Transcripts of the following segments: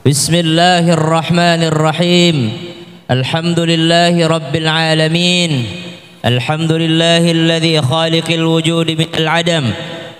بسم الله الرحمن الرحيم. الحمد لله رب العالمين. الحمد لله الذي خالق الوجود من العدم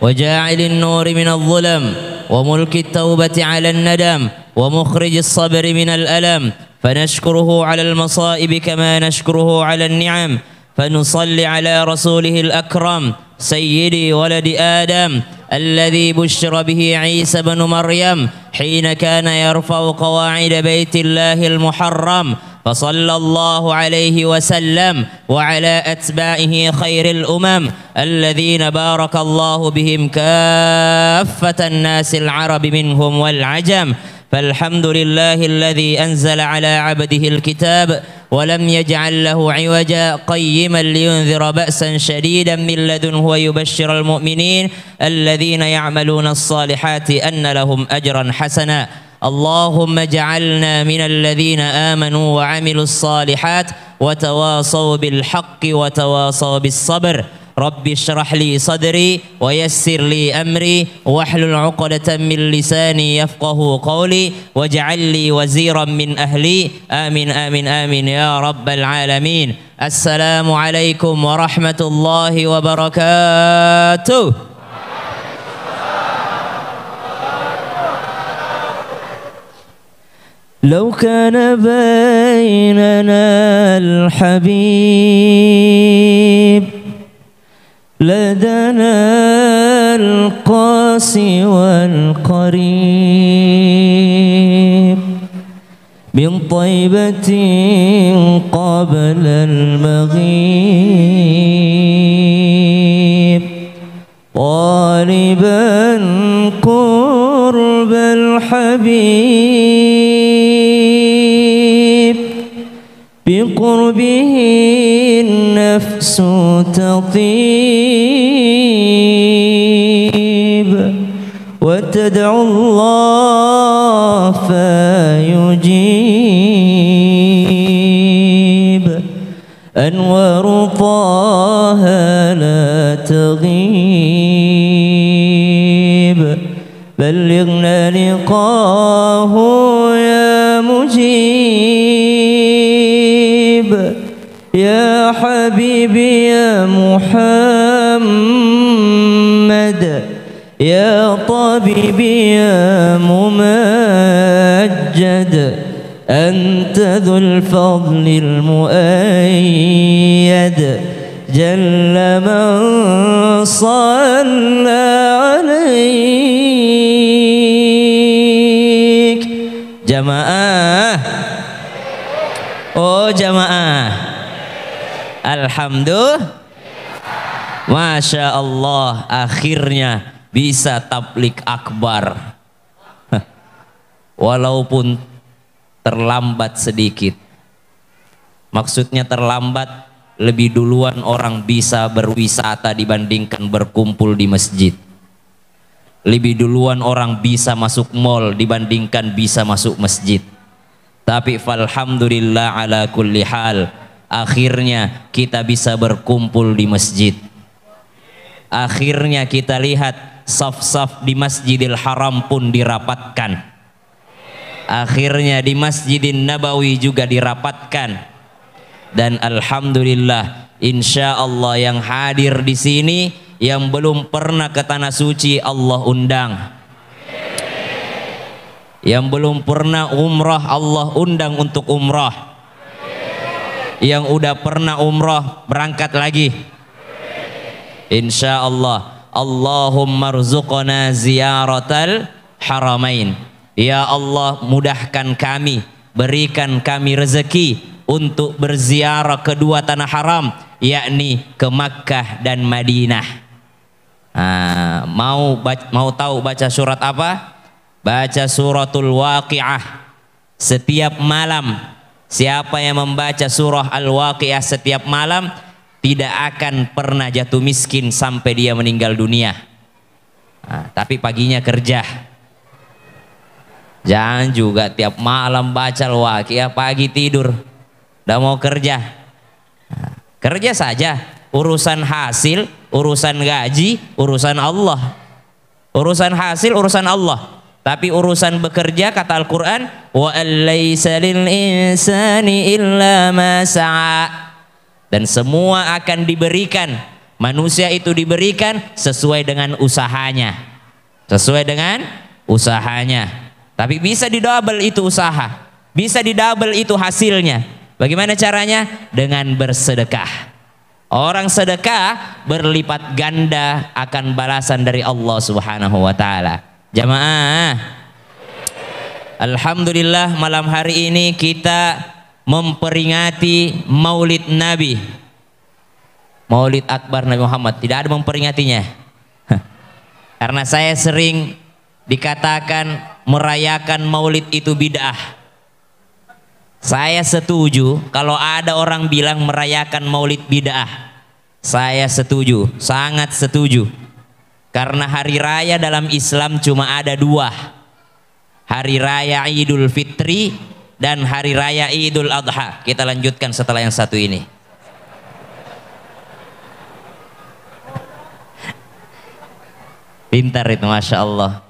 وجاعل النور من الظلم وملك التوبة على الندم ومخرج الصبر من الألم، فنشكره على المصائب كما نشكره على النعم، فنصلي على رسوله الأكرم سيدي ولد آدم الذي بشر به عيسى بن مريم حين كان يرفع قواعد بيت الله المحرم، فصلى الله عليه وسلم وعلى أتباعه خير الأمم الذين بارك الله بهم كافة الناس العرب منهم والعجم. فالحمد لله الذي أنزل على عبده الكتاب ولم يجعل له عوجا قيما لينذر بأسا شديدا من لدنه ويبشر المؤمنين الذين يعملون الصالحات أن لهم أجرا حسنا. اللهم اجعلنا من الذين آمنوا وعملوا الصالحات وتواصوا بالحق وتواصوا بالصبر. رب اشرح لي صدري ويسر لي أمري واحلل عقدة من لساني يفقه قولي واجعل لي وزيرا من أهلي. آمين آمين آمين يا رب العالمين. السلام عليكم ورحمة الله وبركاته. لو كان بيننا الحبيب لدنا القاسي والقريب من طيبة قبل المغيب طالبا قرب الحبيب بقربه النفس تطيب وتدعو الله فيجيب أنوار طه لا تغيب بلغنا لقاه يا مجيب يا حبيبي يا محمد يا طبيبي يا ممجد أنت ذو الفضل المؤيد جل من صلى عليك. Jamaah, oh jamaah, alhamdulillah, masya Allah, akhirnya bisa tablik akbar, walaupun terlambat sedikit. Maksudnya terlambat, lebih duluan orang bisa berwisata dibandingkan berkumpul di masjid. Lebih duluan orang bisa masuk mall dibandingkan bisa masuk masjid. Tapi falhamdulillah ala kulli hal, akhirnya kita bisa berkumpul di masjid. Akhirnya kita lihat saf-saf di Masjidil Haram pun dirapatkan. Akhirnya di Masjidin Nabawi juga dirapatkan. Dan alhamdulillah, insya Allah yang hadir di sini yang belum pernah ke tanah suci Allah undang. Yang belum pernah umrah Allah undang untuk umrah. Yang udah pernah umrah berangkat lagi. Insya Allah. Allahumma rzuqna ziyaratal haramain. Ya Allah, mudahkan kami, berikan kami rezeki untuk berziarah kedua tanah haram, yakni ke Makkah dan Madinah. Mau tahu baca surat apa? Baca suratul Waqiah setiap malam. Siapa yang membaca surah Al-Waqiah setiap malam tidak akan pernah jatuh miskin sampai dia meninggal dunia. Tapi paginya kerja. Jangan juga tiap malam baca Al-Waqiah, pagi tidur, udah mau kerja. Kerja saja, urusan hasil, urusan gaji, urusan Allah. Urusan hasil, urusan Allah. Tapi urusan bekerja kata Al-Quran, wa alaysa lil insani illa ma sa'a. Dan semua akan diberikan, manusia itu diberikan sesuai dengan usahanya. Sesuai dengan usahanya. Tapi bisa didouble itu usaha, bisa didouble itu hasilnya. Bagaimana caranya? Dengan bersedekah. Orang sedekah berlipat ganda akan balasan dari Allah Subhanahu wa taala. Jamaah, alhamdulillah malam hari ini kita memperingati Maulid Nabi, Maulid Akbar Nabi Muhammad. Tidak ada memperingatinya. Karena saya sering dikatakan merayakan Maulid itu bid'ah. Saya setuju kalau ada orang bilang merayakan Maulid bid'ah. Saya setuju, sangat setuju. Karena hari raya dalam Islam cuma ada dua. Hari raya Idul Fitri dan hari raya Idul Adha. Kita lanjutkan setelah yang satu ini. Pintar itu, Masya Allah.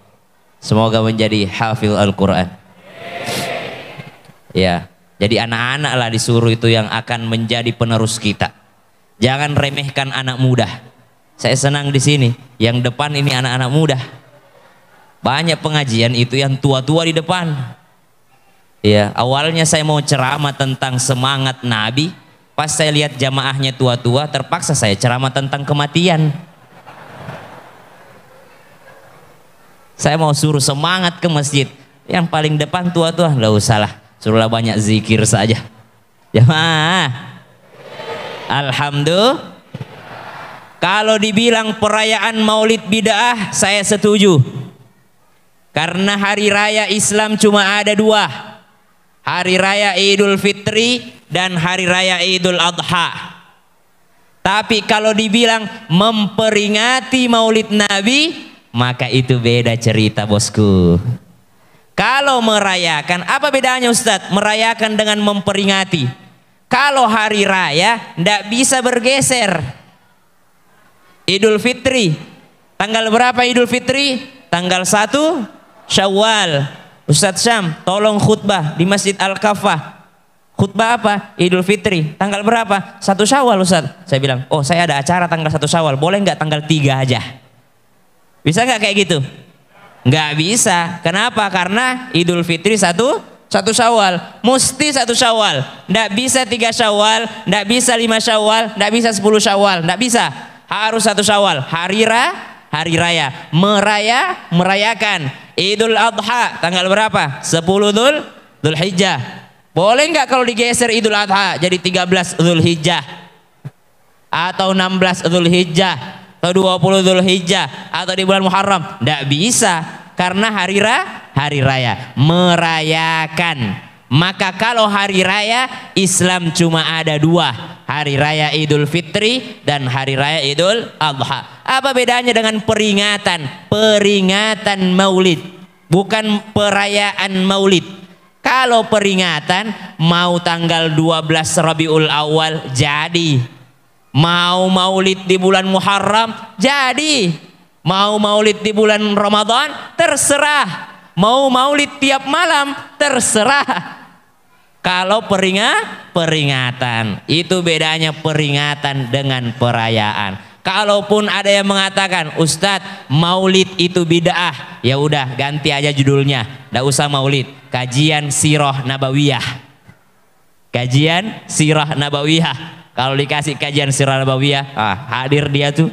Semoga menjadi hafil Al-Quran. Ya, jadi anak-anak lah disuruh itu yang akan menjadi penerus kita. Jangan remehkan anak muda. Saya senang di sini, yang depan ini anak-anak muda. Banyak pengajian itu yang tua-tua di depan. Ya, awalnya saya mau ceramah tentang semangat Nabi. Pas saya lihat jamaahnya tua-tua, terpaksa saya ceramah tentang kematian. Saya mau suruh semangat ke masjid. Yang paling depan tua-tua, nggak usah lah, suruhlah banyak zikir saja. Jamaah, alhamdulillah. Kalau dibilang perayaan Maulid bid'ah, saya setuju. Karena hari raya Islam cuma ada dua. Hari raya Idul Fitri dan hari raya Idul Adha. Tapi kalau dibilang memperingati Maulid Nabi, maka itu beda cerita, bosku. Kalau merayakan, apa bedanya Ustadz? Merayakan dengan memperingati. Kalau hari raya tidak bisa bergeser. Idul Fitri, tanggal berapa Idul Fitri? Tanggal 1 Syawal. Ustadz Syam, tolong khutbah di Masjid Al-Kafah. Khutbah apa? Idul Fitri. Tanggal berapa? 1 Syawal Ustadz. Saya bilang, oh saya ada acara tanggal 1 Syawal. Boleh nggak tanggal 3 aja? Bisa nggak kayak gitu? Nggak bisa. Kenapa? Karena Idul Fitri 1 Syawal. Mesti 1 Syawal. Nggak bisa 3 Syawal, nggak bisa 5 Syawal, nggak bisa 10 Syawal. Nggak bisa. Harus 1 Syawal. Hari raya. Merayakan. Idul Adha tanggal berapa? 10 Dzulhijjah. Boleh nggak kalau digeser Idul Adha jadi 13 Dzulhijjah? Atau 16 Dzulhijjah? Atau 20 Dzulhijjah? Atau di bulan Muharram? Nggak bisa. Karena hari raya. Merayakan. Maka kalau hari raya Islam cuma ada dua. Hari raya Idul Fitri dan hari raya Idul Adha. Apa bedanya dengan peringatan? Peringatan Maulid, bukan perayaan Maulid. Kalau peringatan, mau tanggal 12 Rabiul Awal jadi. Mau Maulid di bulan Muharram jadi. Mau Maulid di bulan Ramadan terserah. Mau Maulid tiap malam terserah. Kalau peringatan, itu bedanya peringatan dengan perayaan. Kalaupun ada yang mengatakan, Ustadz, Maulid itu bid'ah, ya udah ganti aja judulnya, nggak usah Maulid, kajian Sirah Nabawiyah. Kajian Sirah Nabawiyah. Kalau dikasih kajian Sirah Nabawiyah, hadir dia tuh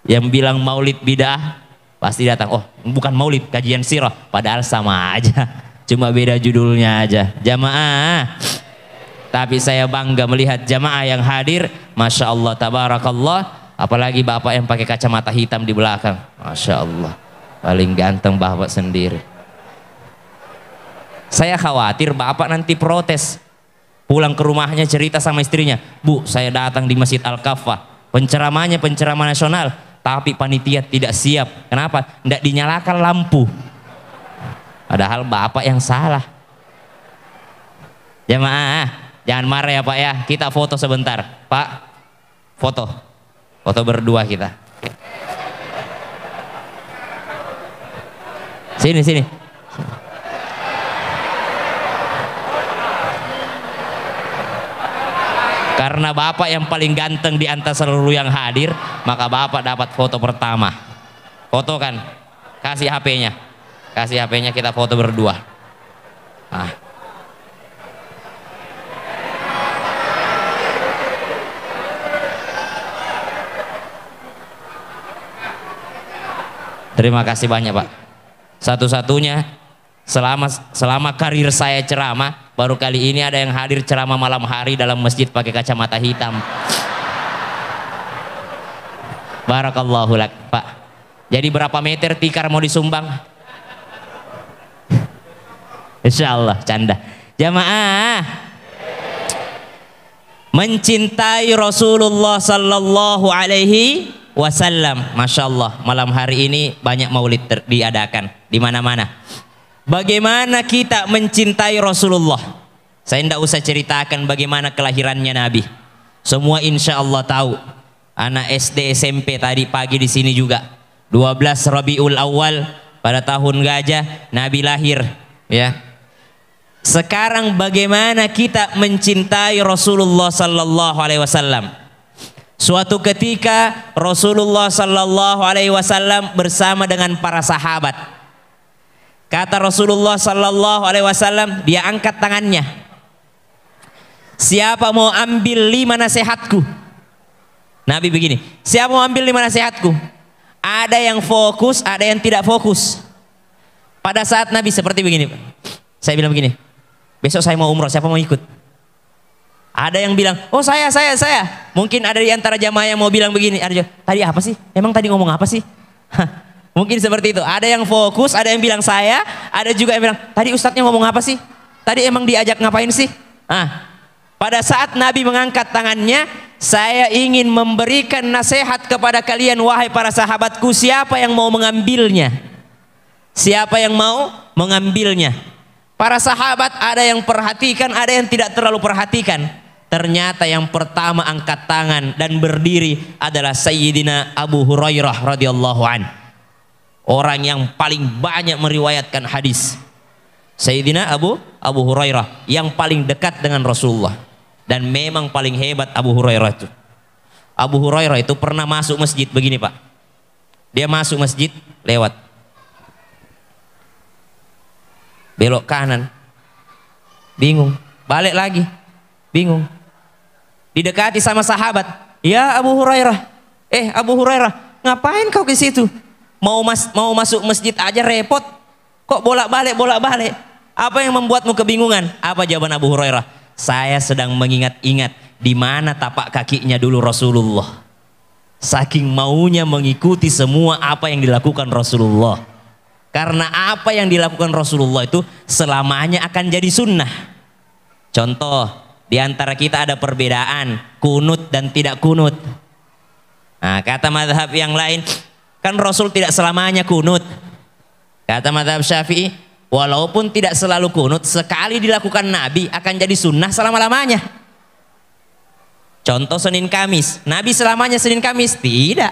yang bilang Maulid bid'ah, pasti datang. Oh, bukan Maulid, kajian Sirah, padahal sama aja. Cuma beda judulnya aja. Jamaah, tapi saya bangga melihat jamaah yang hadir. Masya Allah, tabarakallah. Apalagi bapak yang pakai kacamata hitam di belakang. Masya Allah, paling ganteng bapak sendiri. Saya khawatir bapak nanti protes. Pulang ke rumahnya cerita sama istrinya, Bu, saya datang di Masjid Al-Kafah. Penceramahnya penceramah nasional, tapi panitia tidak siap. Kenapa? Tidak dinyalakan lampu. Padahal bapak yang salah. Jamaah, jangan marah ya Pak ya. Kita foto sebentar. Pak, foto. Foto berdua kita. Sini. Karena bapak yang paling ganteng di antara seluruh yang hadir, maka bapak dapat foto pertama. Foto kan? Kasih HP-nya. Kasih HP-nya, kita foto berdua. Nah. Terima kasih banyak Pak. Satu-satunya selama karir saya ceramah, baru kali ini ada yang hadir ceramah malam hari dalam masjid pakai kacamata hitam. Barakallahu lak Pak. Jadi berapa meter tikar mau disumbang? Insya Allah, canda. Jamaah, mencintai Rasulullah Sallallahu Alaihi Wasallam. Masya Allah, malam hari ini banyak maulid diadakan di mana-mana. Bagaimana kita mencintai Rasulullah? Saya tidak usah ceritakan bagaimana kelahirannya Nabi. Semua insya Allah tahu. Anak SD SMP tadi pagi di sini juga. 12 Rabiul Awal pada tahun gajah Nabi lahir. Ya. Sekarang bagaimana kita mencintai Rasulullah Sallallahu Alaihi Wasallam? Suatu ketika Rasulullah Sallallahu Alaihi Wasallam bersama dengan para sahabat. Kata Rasulullah Sallallahu Alaihi Wasallam, dia angkat tangannya. Siapa mau ambil 5 nasihatku? Nabi begini, siapa mau ambil 5 nasihatku? Ada yang fokus, ada yang tidak fokus. Pada saat Nabi seperti begini, saya bilang begini, besok saya mau umroh, siapa mau ikut? Ada yang bilang, oh saya. Mungkin ada di antara jamaah yang mau bilang begini, ada juga, tadi apa sih? Emang tadi ngomong apa sih? Mungkin seperti itu. Ada yang fokus, ada yang bilang saya, ada juga yang bilang, tadi ustadznya ngomong apa sih? Tadi emang diajak ngapain sih? Pada saat Nabi mengangkat tangannya, saya ingin memberikan nasihat kepada kalian, wahai para sahabatku, siapa yang mau mengambilnya? Siapa yang mau mengambilnya? Para sahabat ada yang perhatikan, ada yang tidak terlalu perhatikan. Ternyata yang pertama angkat tangan dan berdiri adalah Sayyidina Abu Hurairah radhiyallahu an. Orang yang paling banyak meriwayatkan hadis. Sayyidina Abu Hurairah yang paling dekat dengan Rasulullah. Dan memang paling hebat Abu Hurairah itu. Abu Hurairah itu pernah masuk masjid begini Pak. Dia masuk masjid lewat. Belok kanan. Bingung. Balik lagi. Bingung. Didekati sama sahabat. Ya Abu Hurairah. Abu Hurairah, ngapain kau ke situ? Mau masuk masjid aja repot. Kok bolak-balik? Apa yang membuatmu kebingungan? Apa jawaban Abu Hurairah? Saya sedang mengingat-ingat di mana tapak kakinya dulu Rasulullah. Saking maunya mengikuti semua apa yang dilakukan Rasulullah. Karena apa yang dilakukan Rasulullah itu selamanya akan jadi sunnah. Contoh, di antara kita ada perbedaan kunut dan tidak kunut. Nah, kata mazhab yang lain, kan Rasul tidak selamanya kunut. Kata mazhab Syafi'i, walaupun tidak selalu kunut, sekali dilakukan Nabi akan jadi sunnah selama-lamanya. Contoh Senin Kamis, Nabi selamanya Senin Kamis? Tidak.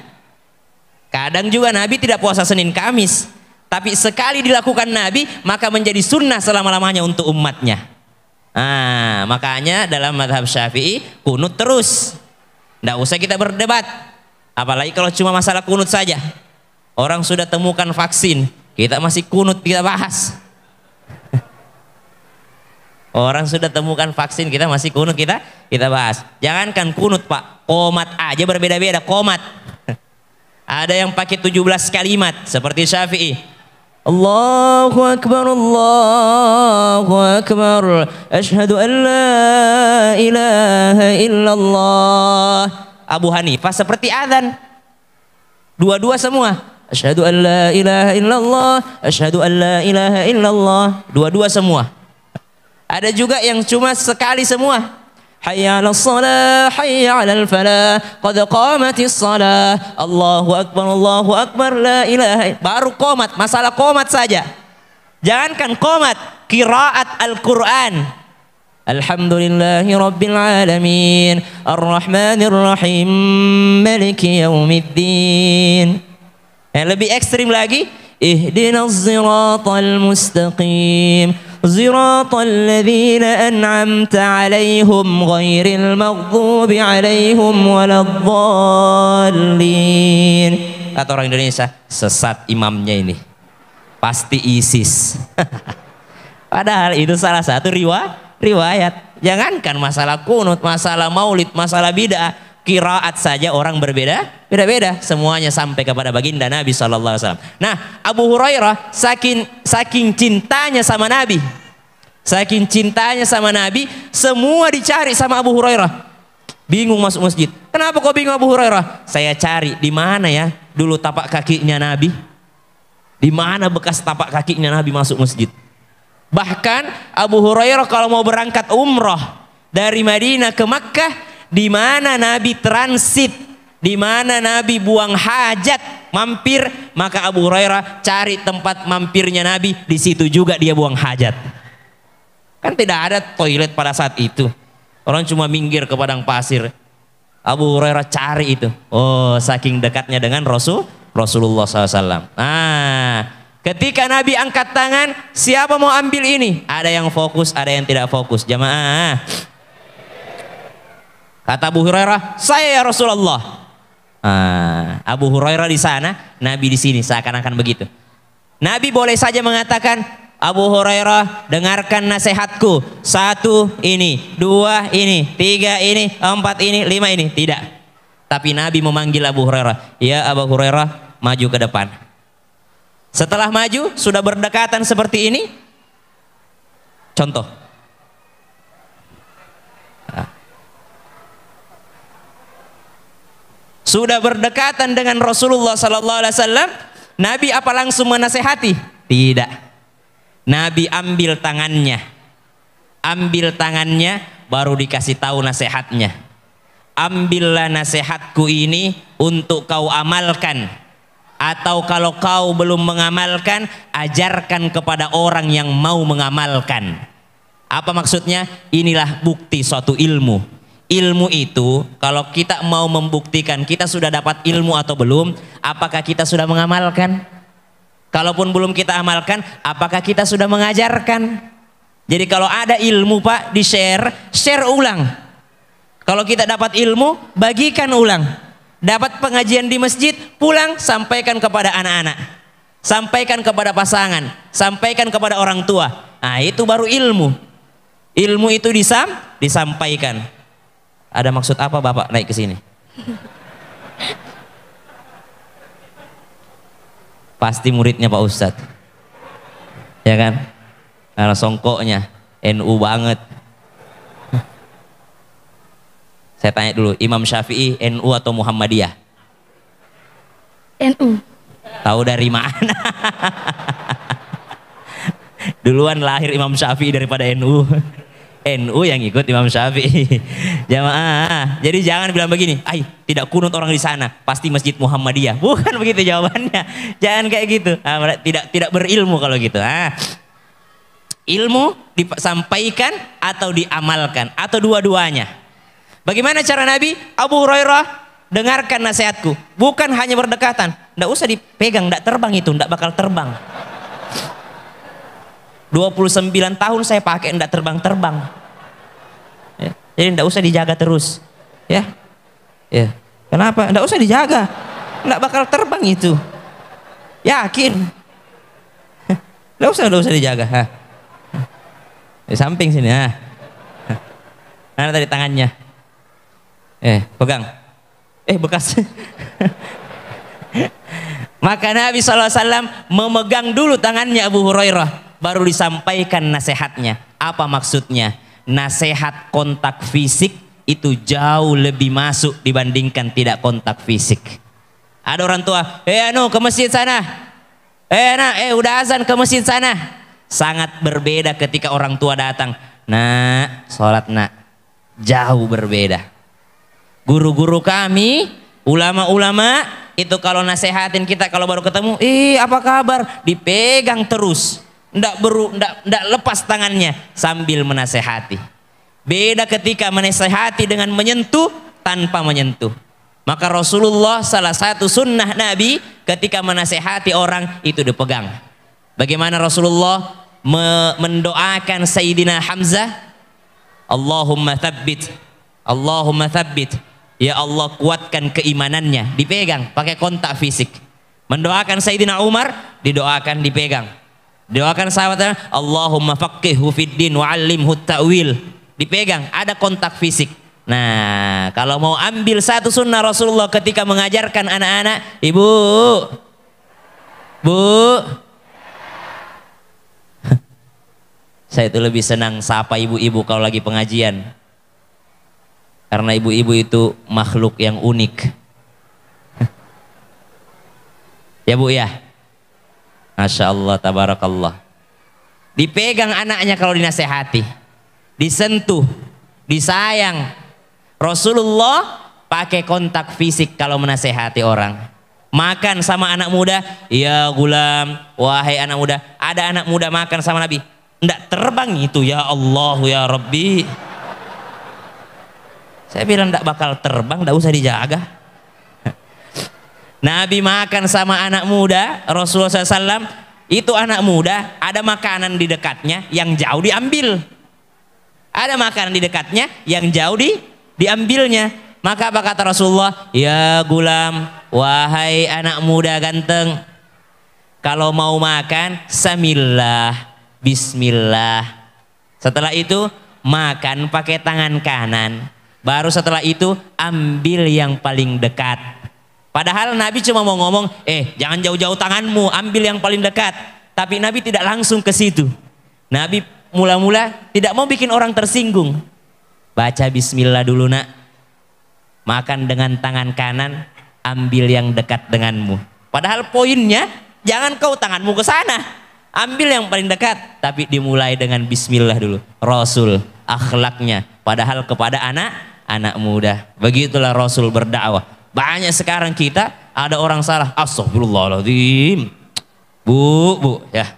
Kadang juga Nabi tidak puasa Senin Kamis, tapi sekali dilakukan Nabi maka menjadi sunnah selama-lamanya untuk umatnya. Makanya dalam mazhab Syafi'i kunut terus, tidak usah kita berdebat. Apalagi kalau cuma masalah kunut saja. Orang sudah temukan vaksin, kita masih kunut kita bahas. Orang sudah temukan vaksin, kita masih kunut kita bahas. Jangankan kunut Pak, qomat aja berbeda-beda qomat. Ada yang pakai 17 kalimat seperti Syafi'i. Allahu Akbar, Allahu Akbar, Ashhadu an la ilaha illallah. Abu Hanifah seperti azan, dua-dua semua. Ashhadu an la ilaha illallah, Ashhadu an la ilaha illallah, dua-dua semua. Ada juga yang cuma sekali semua. Hayya 'alas shalah, hayya 'alal falah, qad qamatis shalah, Allahu akbar, la ilaha. Baru qomat, masalah qomat saja. Jangankan qomat, qiraat Al-Qur'an. Alhamdulillahi rabbil alamin, arrahmanir rahim, maliki yaumiddin. Yang lebih ekstrim lagi, ihdinas siratal mustaqim, Siratal ladzina an'amta 'alaihim ghairil maghdubi 'alaihim waladdallin. Kata orang Indonesia, sesat imamnya ini. Pasti ISIS. Padahal itu salah satu riwayat. Jangankan masalah kunut, masalah maulid, masalah bid'ah, qiraat saja orang beda-beda. Semuanya sampai kepada baginda Nabi SAW. Nah, Abu Hurairah saking cintanya sama Nabi, semua dicari sama Abu Hurairah. Bingung masuk masjid. Kenapa kok bingung Abu Hurairah? Saya cari di mana ya dulu tapak kakinya Nabi. Di mana bekas tapak kakinya Nabi masuk masjid? Bahkan Abu Hurairah kalau mau berangkat umroh dari Madinah ke Makkah, di mana Nabi transit, di mana Nabi buang hajat, mampir, maka Abu Hurairah cari tempat mampirnya Nabi, di situ juga dia buang hajat. Kan tidak ada toilet pada saat itu. Orang cuma minggir ke padang pasir. Abu Hurairah cari itu. Oh, saking dekatnya dengan Rasulullah SAW. Nah, ketika Nabi angkat tangan, siapa mau ambil ini? Ada yang fokus, ada yang tidak fokus. Jamaah. Kata Abu Hurairah, saya ya Rasulullah. Abu Hurairah di sana, Nabi di sini, seakan-akan begitu. Nabi boleh saja mengatakan, Abu Hurairah, dengarkan nasihatku. 1 ini, 2 ini, 3 ini, 4 ini, 5 ini. Tidak. Tapi Nabi memanggil Abu Hurairah, ya Abu Hurairah, maju ke depan. Setelah maju, sudah berdekatan seperti ini. Contoh. Sudah berdekatan dengan Rasulullah SAW. Nabi apa langsung menasehati? Tidak. Nabi ambil tangannya, baru dikasih tahu nasihatnya. Ambillah nasihatku ini untuk kau amalkan, atau kalau kau belum mengamalkan, ajarkan kepada orang yang mau mengamalkan. Apa maksudnya? Inilah bukti suatu ilmu. Ilmu itu kalau kita mau membuktikan kita sudah dapat ilmu atau belum, apakah kita sudah mengamalkan? Kalaupun belum kita amalkan, apakah kita sudah mengajarkan? Jadi kalau ada ilmu Pak, share ulang. Kalau kita dapat ilmu, bagikan ulang. Dapat pengajian di masjid, pulang sampaikan kepada anak-anak, sampaikan kepada pasangan, sampaikan kepada orang tua. Nah, itu baru ilmu. Ilmu itu disampaikan. Ada maksud apa Bapak naik ke sini? Pasti muridnya Pak Ustadz, ya kan? Karena songkoknya NU banget. Saya tanya dulu, Imam Syafi'i NU atau Muhammadiyah? NU. Tahu dari mana? Duluan lahir Imam Syafi'i daripada NU. NU yang ikut Imam Syafi'i. Jamaah, jadi jangan bilang begini, tidak kunut orang di sana, pasti Masjid Muhammadiyah. Bukan begitu jawabannya. Jangan kayak gitu. Tidak berilmu kalau gitu. Ilmu disampaikan atau diamalkan atau dua-duanya. Bagaimana cara Nabi? Abu Hurairah, dengarkan nasihatku. Bukan hanya berdekatan. Nggak usah dipegang, nggak terbang itu, nggak bakal terbang. 29 tahun saya pakai nggak terbang-terbang. Ya, jadi nggak usah dijaga terus. Ya. Kenapa? Nggak usah dijaga. Nggak bakal terbang itu. Yakin. Nggak usah dijaga. Di samping sini. Mana tadi tangannya? Pegang. Bekas. Maka Nabi SAW memegang dulu tangannya Abu Hurairah, baru disampaikan nasihatnya. Apa maksudnya? Nasihat kontak fisik itu jauh lebih masuk dibandingkan tidak kontak fisik. Ada orang tua, ke masjid sana. Udah azan, ke masjid sana. Sangat berbeda ketika orang tua datang. Nak, sholat nak. Jauh berbeda. Guru-guru kami, ulama-ulama itu kalau nasehatin kita kalau baru ketemu, apa kabar? Dipegang terus. Nggak lepas tangannya sambil menasehati. Beda ketika menasehati dengan menyentuh tanpa menyentuh. Maka Rasulullah salah satu sunnah Nabi ketika menasehati orang itu dipegang. Bagaimana Rasulullah? mendoakan Sayyidina Hamzah, Allahumma tsabbit, Allahumma tsabbit, ya Allah kuatkan keimanannya, dipegang pakai kontak fisik. Mendoakan Sayyidina Umar, didoakan dipegang. Doakan sahabatnya, Allahumma faqihhu fid din wa 'allimhu ta'wil, dipegang, ada kontak fisik. Nah, kalau mau ambil satu sunnah Rasulullah ketika mengajarkan anak-anak, ibu, bu, saya itu lebih senang sapa ibu-ibu kalau lagi pengajian, karena ibu-ibu itu makhluk yang unik. Ya bu ya, Masya Allah, tabarakallah. Dipegang anaknya kalau dinasehati, disentuh, disayang. Rasulullah pakai kontak fisik kalau menasehati orang. Makan sama anak muda, ya gulam, wahai anak muda. Ada anak muda makan sama Nabi, enggak terbang itu, ya Allah ya Rabbi. Saya bilang enggak bakal terbang, enggak usah dijaga. Nabi makan sama anak muda, Rasulullah SAW, itu anak muda, ada makanan di dekatnya yang jauh diambil. Ada makanan di dekatnya yang jauh diambilnya. Maka apa kata Rasulullah? Ya gulam, wahai anak muda ganteng, kalau mau makan samillah, bismillah. Setelah itu makan pakai tangan kanan. Baru setelah itu ambil yang paling dekat. Padahal Nabi cuma mau ngomong, jangan jauh-jauh tanganmu, ambil yang paling dekat. Tapi Nabi tidak langsung ke situ. Nabi mula-mula tidak mau bikin orang tersinggung. Baca bismillah dulu nak, makan dengan tangan kanan, ambil yang dekat denganmu. Padahal poinnya, jangan kau tanganmu ke sana, ambil yang paling dekat. Tapi dimulai dengan bismillah dulu. Rasul akhlaknya, padahal kepada anak muda. Begitulah Rasul berdakwah. Banyak sekarang kita ada orang salah, astagfirullahaladzim, bu ya,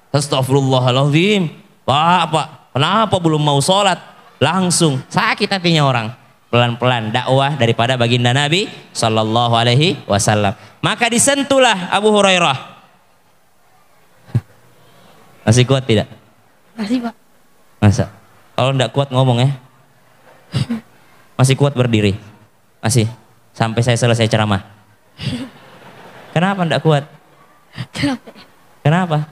astagfirullahaladzim, pak, kenapa belum mau sholat? Langsung sakit hatinya orang. Pelan-pelan dakwah daripada baginda Nabi Sallallahu Alaihi Wasallam. Maka disentuhlah Abu Hurairah. Masih kuat tidak? Masih pak. Masa? Kalau tidak kuat ngomong ya. Masih kuat berdiri? Masih? Sampai saya selesai ceramah. Kenapa tidak kuat? Kenapa?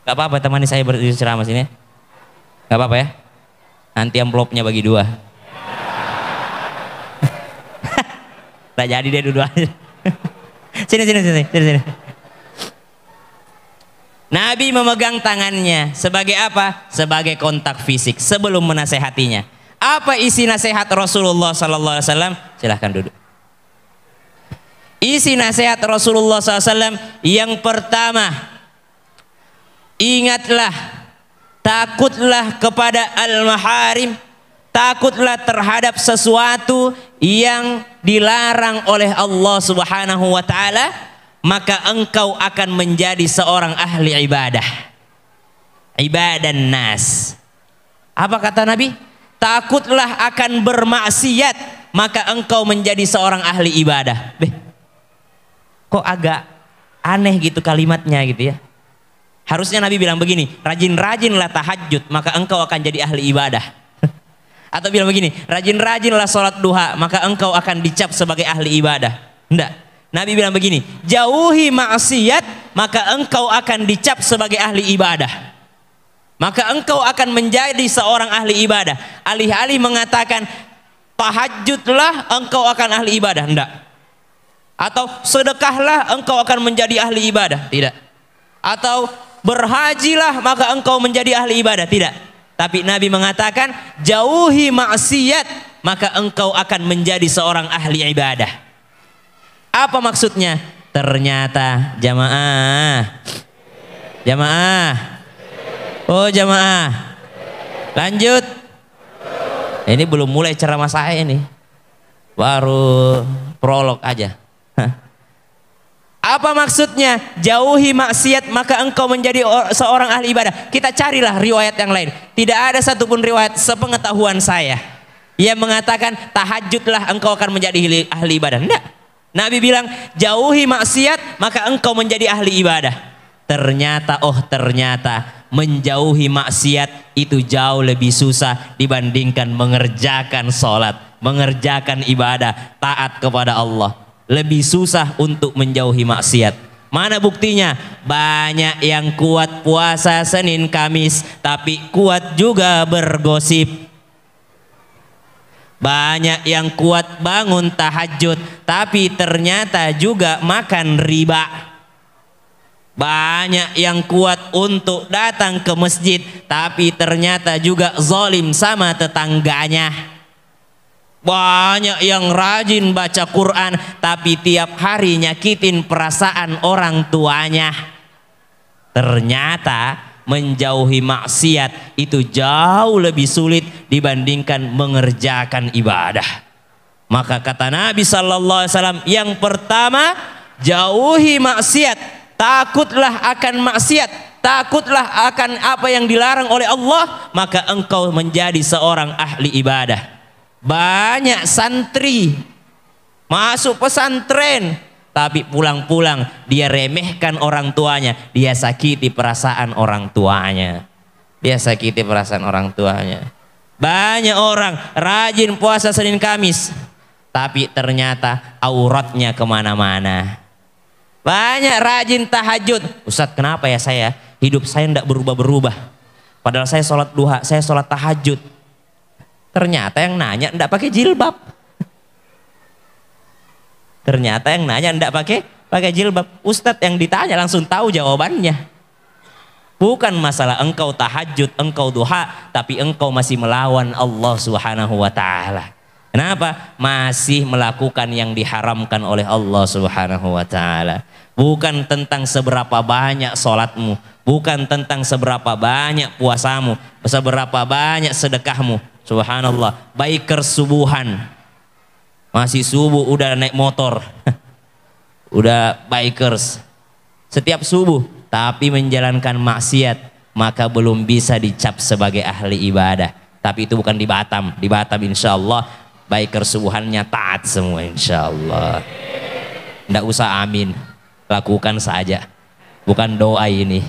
Gak apa-apa temani saya berdiri ceramah sini. Gak apa-apa ya. Nanti amplopnya bagi 2. Tak jadi deh dua-duanya. Sini. Nabi memegang tangannya sebagai apa? Sebagai kontak fisik sebelum menasehatinya. Apa isi nasihat Rasulullah Sallallahu Alaihi Wasallam? Silahkan duduk. Isi nasihat Rasulullah SAW yang pertama, ingatlah, takutlah kepada al-maharim, takutlah terhadap sesuatu yang dilarang oleh Allah Subhanahu wa taala, maka engkau akan menjadi seorang ahli ibadah. Ibadan nas. Apa kata Nabi? Takutlah akan bermaksiat, maka engkau menjadi seorang ahli ibadah. Kok agak aneh gitu kalimatnya gitu ya. Harusnya Nabi bilang begini, rajin-rajinlah tahajud, maka engkau akan jadi ahli ibadah. Atau bilang begini, rajin-rajinlah sholat duha, maka engkau akan dicap sebagai ahli ibadah. Enggak. Nabi bilang begini, jauhi maksiat, maka engkau akan dicap sebagai ahli ibadah. Maka engkau akan menjadi seorang ahli ibadah. Alih-alih mengatakan tahajudlah, engkau akan ahli ibadah. Enggak. Atau sedekahlah, engkau akan menjadi ahli ibadah. Tidak. Atau berhajilah, maka engkau menjadi ahli ibadah. Tidak. Tapi Nabi mengatakan jauhi maksiat, maka engkau akan menjadi seorang ahli ibadah. Apa maksudnya? Ternyata jamaah, oh jamaah, lanjut. Ini belum mulai ceramah saya ini, baru prolog aja. Apa maksudnya? Jauhi maksiat, maka engkau menjadi seorang ahli ibadah. Kita carilah riwayat yang lain. Tidak ada satupun riwayat sepengetahuan saya yang mengatakan tahajudlah engkau akan menjadi ahli ibadah. Tidak. Nabi bilang jauhi maksiat, maka engkau menjadi ahli ibadah. ternyata menjauhi maksiat itu jauh lebih susah dibandingkan mengerjakan sholat, mengerjakan ibadah, taat kepada Allah. Lebih susah untuk menjauhi maksiat. Mana buktinya? Banyak yang kuat puasa Senin Kamis, tapi kuat juga bergosip. Banyak yang kuat bangun tahajud, tapi ternyata juga makan riba. Banyak yang kuat untuk datang ke masjid, tapi ternyata juga zalim sama tetangganya. Banyak yang rajin baca Quran, tapi tiap hari nyakitin perasaan orang tuanya. Ternyata menjauhi maksiat itu jauh lebih sulit dibandingkan mengerjakan ibadah. Maka kata Nabi Sallallahu Alaihi Wasallam, yang pertama, jauhi maksiat. Takutlah akan maksiat, takutlah akan apa yang dilarang oleh Allah, maka engkau menjadi seorang ahli ibadah. Banyak santri masuk pesantren, tapi pulang-pulang dia remehkan orang tuanya, dia sakiti perasaan orang tuanya. Dia sakiti perasaan orang tuanya. Banyak orang rajin puasa Senin Kamis, tapi ternyata auratnya kemana-mana. Banyak rajin tahajud. Ustadz, kenapa ya hidup saya tidak berubah-berubah? Padahal saya sholat duha, saya sholat tahajud. Ternyata yang nanya tidak pakai jilbab. Ternyata yang nanya tidak pakai jilbab. Ustadz yang ditanya langsung tahu jawabannya. Bukan masalah engkau tahajud, engkau duha, tapi engkau masih melawan Allah Subhanahu wa Ta'ala. Kenapa? Masih melakukan yang diharamkan oleh Allah Subhanahu wa Ta'ala. Bukan tentang seberapa banyak sholatmu, bukan tentang seberapa banyak puasamu, seberapa banyak sedekahmu. Subhanallah, bikers subuhan, masih subuh udah naik motor, udah bikers setiap subuh, tapi menjalankan maksiat, maka belum bisa dicap sebagai ahli ibadah. Tapi itu bukan di Batam. Di Batam insya Allah biker subuhannya taat semua insya Allah. Nggak usah amin, lakukan saja. Bukan doa ini,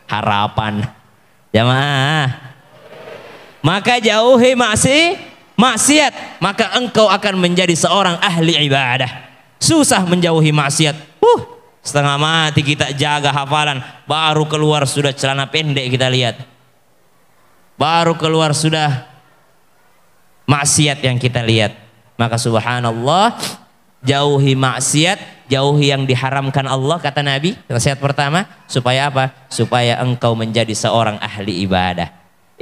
harapan. Jamaah. Maka jauhi maksiat, maka engkau akan menjadi seorang ahli ibadah. Susah menjauhi maksiat. Setengah mati kita jaga hafalan, baru keluar sudah celana pendek kita lihat. Baru keluar sudah maksiat yang kita lihat. Maka subhanallah, jauhi maksiat, jauhi yang diharamkan Allah, kata Nabi. Nasihat pertama, supaya apa? Supaya engkau menjadi seorang ahli ibadah.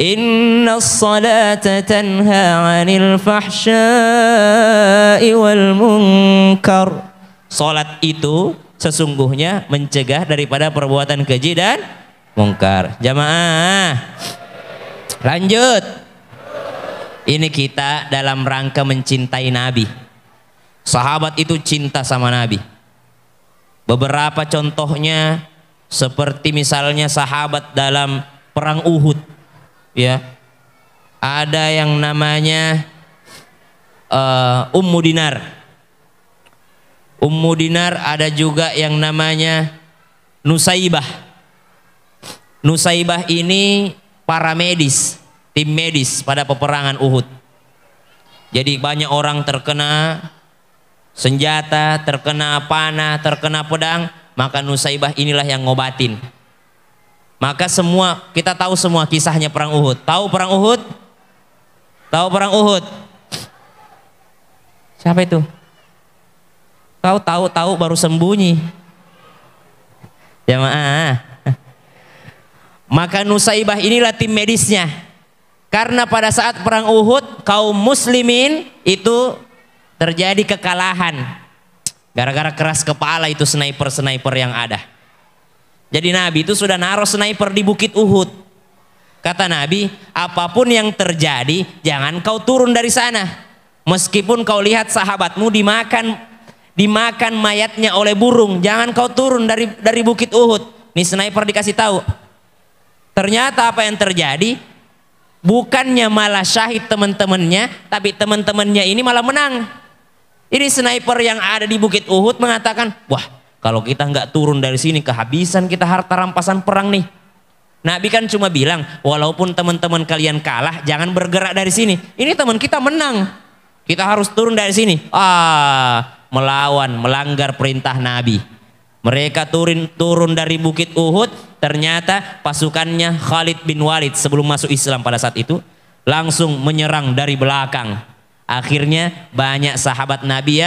Innas salata tanha 'anil fahsya'i wal munkar. Salat itu sesungguhnya mencegah daripada perbuatan keji dan mungkar. Jamaah, lanjut. Ini kita dalam rangka mencintai Nabi. Sahabat itu cinta sama Nabi. Beberapa contohnya seperti misalnya sahabat dalam perang Uhud, ya. Ada yang namanya Ummu Dinar. Ummu Dinar, ada juga yang namanya Nusaibah. Nusaibah ini para medis, tim medis pada peperangan Uhud. Jadi banyak orang terkena senjata, terkena panah, terkena pedang, maka Nusaibah inilah yang ngobatin. Maka semua, kita tahu semua kisahnya perang Uhud. Tahu perang Uhud? Tahu perang Uhud? Siapa itu? Tahu baru sembunyi. Jamaah. Maka Nusaibah inilah tim medisnya. Karena pada saat perang Uhud kaum muslimin itu terjadi kekalahan. Gara-gara keras kepala itu sniper yang ada. Jadi Nabi itu sudah naruh sniper di bukit Uhud. Kata Nabi, apapun yang terjadi jangan kau turun dari sana. Meskipun kau lihat sahabatmu dimakan mayatnya oleh burung, jangan kau turun dari bukit Uhud. Nih sniper dikasih tahu. Ternyata apa yang terjadi? Bukannya malah syahid teman-temannya, tapi teman-temannya ini malah menang. Ini sniper yang ada di bukit Uhud mengatakan, wah, Kalau kita nggak turun dari sini, kehabisan kita harta rampasan perang nih. Nabi kan cuma bilang, walaupun teman-teman kalian kalah, jangan bergerak dari sini. Ini teman kita menang, kita harus turun dari sini. Melawan, melanggar perintah Nabi. Mereka turun dari Bukit Uhud, ternyata pasukannya Khalid bin Walid sebelum masuk Islam pada saat itu langsung menyerang dari belakang. Akhirnya banyak sahabat Nabi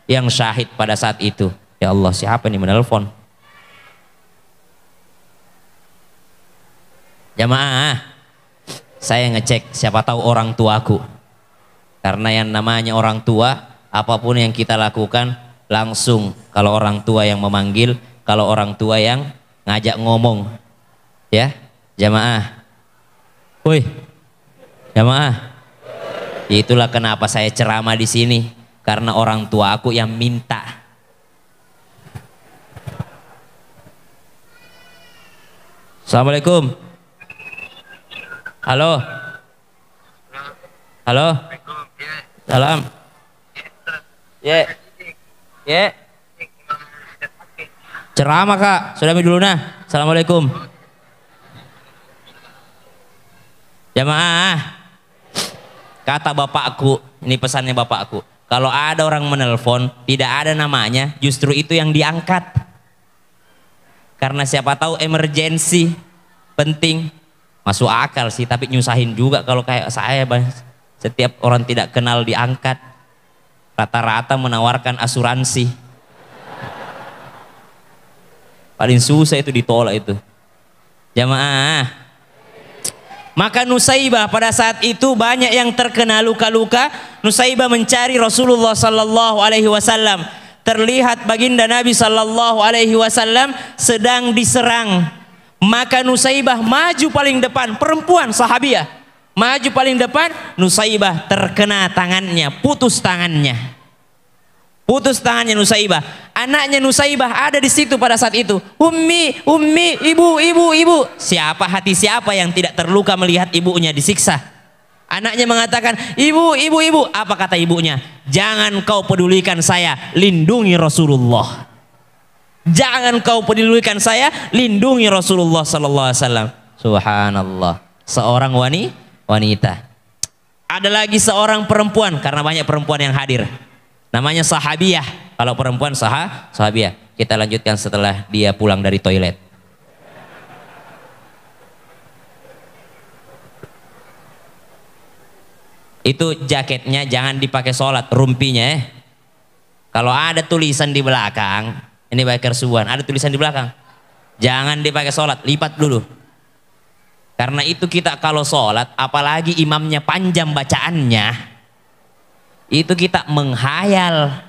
yang syahid pada saat itu. Ya Allah, siapa nih menelpon? Jamaah, saya ngecek siapa tahu orang tuaku. Karena yang namanya orang tua, apapun yang kita lakukan langsung kalau orang tua yang memanggil, kalau orang tua yang ngajak ngomong. Ya, jamaah. Woi, jamaah. Itulah kenapa saya ceramah di sini, karena orang tua aku yang minta. Assalamualaikum. Halo. Halo. Salam. Ya. Ceramah Kak, sudah dulu nah. Assalamualaikum. Jamaah. Kata bapakku, ini pesannya bapakku. Kalau ada orang menelpon, tidak ada namanya, justru itu yang diangkat. Karena siapa tahu emergensi, penting. Masuk akal sih, tapi nyusahin juga kalau kayak saya. Setiap orang tidak kenal diangkat. Rata-rata menawarkan asuransi. Paling susah itu ditolak itu. Jamaah. Maka Nusaibah pada saat itu banyak yang terkena luka-luka. Nusaibah mencari Rasulullah sallallahu alaihi wasallam. Terlihat baginda Nabi sallallahu alaihi wasallam sedang diserang. Maka Nusaibah maju paling depan, perempuan sahabiah. Maju paling depan, Nusaibah terkena tangannya, putus tangannya. Putus tangannya Nusaibah. Anaknya Nusaibah ada di situ pada saat itu. Ummi, ibu. Hati siapa yang tidak terluka melihat ibunya disiksa? Anaknya mengatakan, ibu. Apa kata ibunya? Jangan kau pedulikan saya, lindungi Rasulullah. Jangan kau pedulikan saya, lindungi Rasulullah sallallahu alaihi wasallam. Subhanallah. Seorang wanita. Ada lagi seorang perempuan, karena banyak perempuan yang hadir. Namanya sahabiah. Kalau perempuan sahabiah. Kita lanjutkan setelah dia pulang dari toilet. Itu jaketnya jangan dipakai sholat, rumpinya. Kalau ada tulisan di belakang, ini Baikar Subuhan, ada tulisan di belakang, jangan dipakai sholat, lipat dulu. Karena itu kita kalau sholat, apalagi imamnya panjang bacaannya, itu kita menghayal.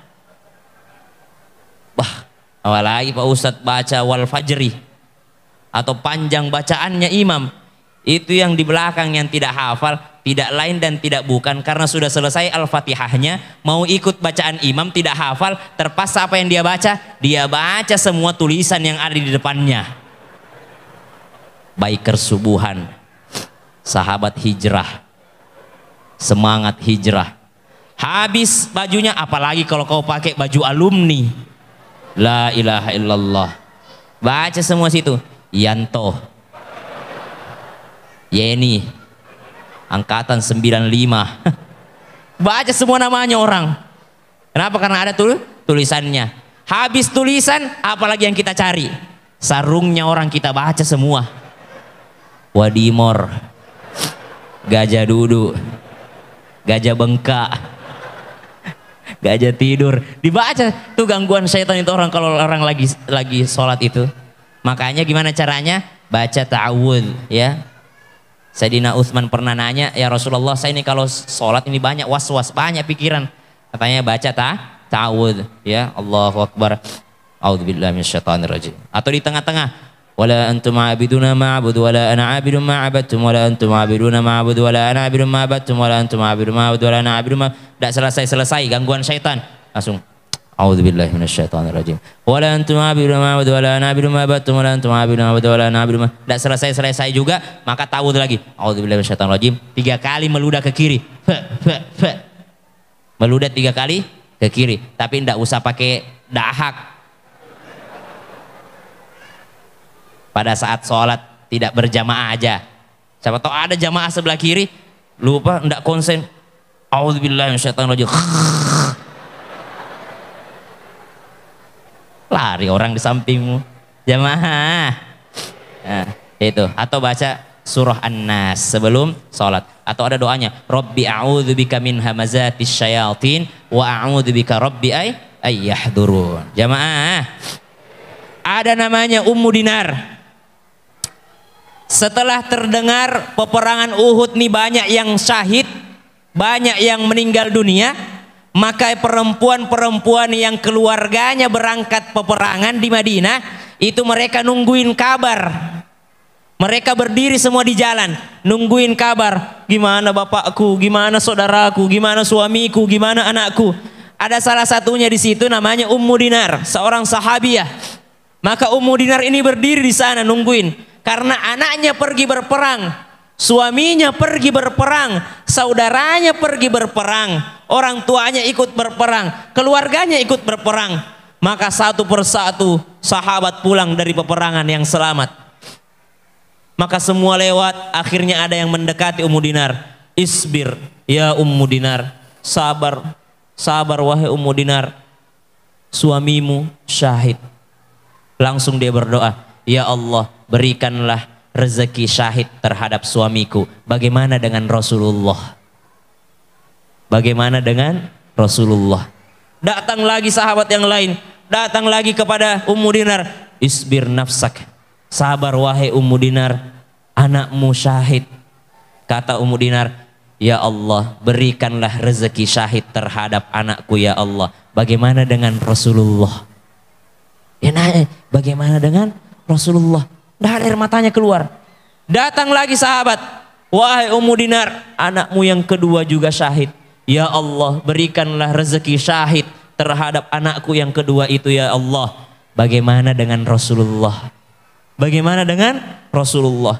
Apalagi Pak Ustadz baca wal fajri atau panjang bacaannya imam, itu yang di belakang yang tidak hafal, tidak lain dan tidak bukan karena sudah selesai Al-Fatihahnya, mau ikut bacaan imam tidak hafal, terpaksa apa yang dia baca? Dia baca semua tulisan yang ada di depannya. Baikar Subuhan, sahabat hijrah, semangat hijrah. Habis bajunya, apalagi kalau kau pakai baju alumni. La ilaha illallah. Baca semua situ. Yanto, Yeni, angkatan 95. Baca semua namanya orang. Kenapa? Karena ada tulisannya. Habis tulisan, apalagi yang kita cari? Sarungnya orang kita baca semua. Wadimor, gajah duduk, gajah bengkak, gajah tidur. Dibaca tuh gangguan syaitan itu orang kalau orang lagi sholat itu. Makanya gimana caranya? Baca ta'awudz ya. Sayyidina Utsman pernah nanya, ya Rasulullah, saya ini kalau sholat ini banyak was-was, banyak pikiran. Katanya baca ta'awudz ya. Allahu Akbar, a'udzubillahi minasyaitonirrajim. Atau di tengah-tengah, wala antum a'abiduna ma'budu wala ana 'abidun ma'abadtum wala antum a'abiduna ma'budu wala ana 'abidun ma'abadtum wala antum a'abidun ma'budu wala ana 'abidun tidak selesai gangguan syaitan. Langsung a'udzubillahi minasyaitonirrajim. Wala antum a'abiduna ma'budu wala ana 'abidun ma'abadtum wala antum a'abiduna ma'budu wala ana 'abidun tidak selesai juga, maka ta'awudz lagi. A'udzubillahi minasyaitonirrajim 3 kali meludah ke kiri. Meludah 3 kali ke kiri, tapi tidak usah pakai dahak. pada saat sholat tidak berjamaah aja. Siapa tahu ada jamaah sebelah kiri, lupa ndak konsen. A'udzubillahi minasyaitonirrajim. Lari orang di sampingmu. Jamaah. Nah, itu. Atau baca surah An-Nas sebelum sholat. Atau ada doanya, Rabbi a'udzubika min hamazatis syayatin wa a'udzubika Rabbi ay yahdurun. Jamaah. Ada namanya Ummu Dinar. Setelah terdengar peperangan Uhud nih banyak yang syahid, banyak yang meninggal dunia, maka perempuan-perempuan yang keluarganya berangkat peperangan di Madinah, itu mereka nungguin kabar. Mereka berdiri semua di jalan, nungguin kabar. Gimana bapakku, gimana saudaraku, gimana suamiku, gimana anakku. Ada salah satunya di situ namanya Ummu Dinar, seorang sahabiah. Maka Ummu Dinar ini berdiri di sana nungguin. Karena anaknya pergi berperang, suaminya pergi berperang, saudaranya pergi berperang, orang tuanya ikut berperang, keluarganya ikut berperang. Maka satu persatu sahabat pulang dari peperangan yang selamat. Maka semua lewat, akhirnya ada yang mendekati Ummu Dinar. Isbir ya Ummu Dinar, sabar, sabar wahai Ummu Dinar, suamimu syahid. Langsung dia berdoa, ya Allah, berikanlah rezeki syahid terhadap suamiku. Bagaimana dengan Rasulullah? Bagaimana dengan Rasulullah? Datang lagi sahabat yang lain, datang lagi kepada Ummu Dinar. Isbir nafsak, sabar wahai Ummu Dinar, anakmu syahid. Kata Ummu Dinar, ya Allah, berikanlah rezeki syahid terhadap anakku ya Allah. Bagaimana dengan Rasulullah? Ya nanya, bagaimana dengan Rasulullah? Dah air matanya keluar. Datang lagi sahabat, wahai Ummu Dinar, anakmu yang kedua juga syahid. Ya Allah, berikanlah rezeki syahid terhadap anakku yang kedua itu ya Allah. Bagaimana dengan Rasulullah? Bagaimana dengan Rasulullah?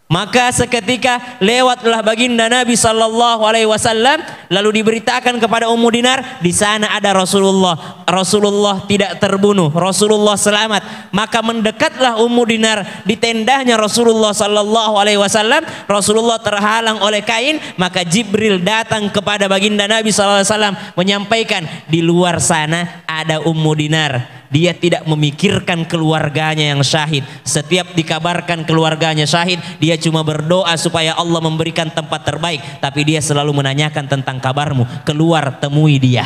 Maka seketika lewatlah baginda Nabi Sallallahu Alaihi Wasallam, lalu diberitakan kepada Ummu Dinar, di sana ada Rasulullah. Rasulullah tidak terbunuh, Rasulullah selamat. Maka mendekatlah Ummu Dinar di tendanya Rasulullah Sallallahu Alaihi Wasallam. Rasulullah terhalang oleh kain, maka Jibril datang kepada baginda Nabi Sallallahu Alaihi Wasallam menyampaikan, di luar sana ada Ummu Dinar. Dia tidak memikirkan keluarganya yang syahid. Setiap dikabarkan keluarganya syahid, dia cuma berdoa supaya Allah memberikan tempat terbaik. Tapi dia selalu menanyakan tentang kabarmu. Keluar temui dia.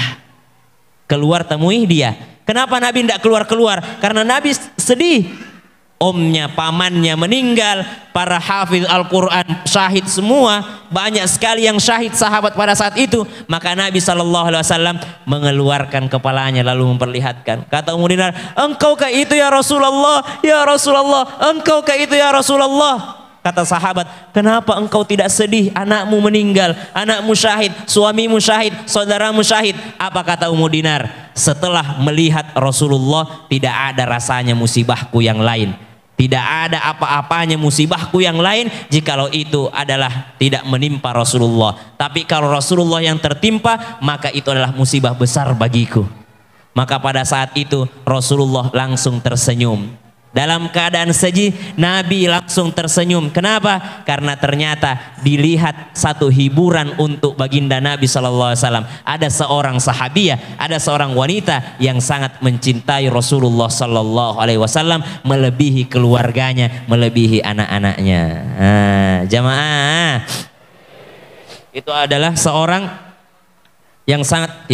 Keluar temui dia. Kenapa Nabi tidak keluar-keluar? Karena Nabi sedih. Omnya, pamannya meninggal, para hafiz Al-Quran syahid semua, banyak sekali yang syahid sahabat pada saat itu. Maka Nabi SAW mengeluarkan kepalanya lalu memperlihatkan. Kata Ummu Dinar, engkaukah itu ya Rasulullah? Ya Rasulullah, engkaukah itu ya Rasulullah? Kata sahabat, kenapa engkau tidak sedih? Anakmu meninggal, anakmu syahid, suamimu syahid, saudaramu syahid. Apa kata Ummu Dinar? Setelah melihat Rasulullah, tidak ada rasanya musibahku yang lain. Tidak ada apa-apanya musibahku yang lain jikalau itu adalah tidak menimpa Rasulullah. Tapi kalau Rasulullah yang tertimpa, maka itu adalah musibah besar bagiku. Maka pada saat itu Rasulullah langsung tersenyum. Dalam keadaan sedih, Nabi langsung tersenyum. Kenapa? Karena ternyata dilihat satu hiburan untuk baginda Nabi SAW. Ada seorang sahabiah, ada seorang wanita yang sangat mencintai Rasulullah SAW, melebihi keluarganya, melebihi anak-anaknya. Jamaah, itu adalah seorang yang sangat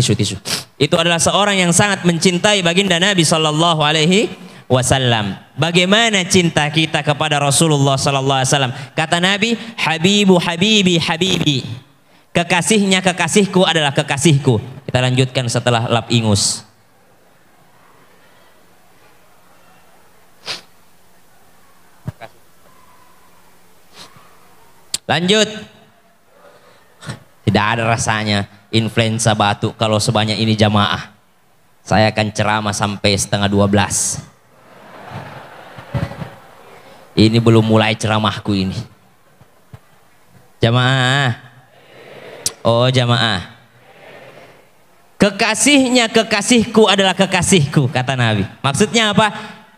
Itu adalah seorang yang sangat mencintai baginda Nabi SAW. Bagaimana cinta kita kepada Rasulullah sallallahu alaihi wasallam? Kata Nabi, Habibu habibi habibi. Kekasihnya kekasihku adalah kekasihku. Kita lanjutkan setelah lap ingus. Lanjut. Tidak ada rasanya influenza batuk kalau sebanyak ini jamaah. Saya akan ceramah sampai 11:30. Ini belum mulai ceramahku ini. Jamaah. Oh jamaah. Kekasihnya kekasihku adalah kekasihku, kata Nabi. Maksudnya apa?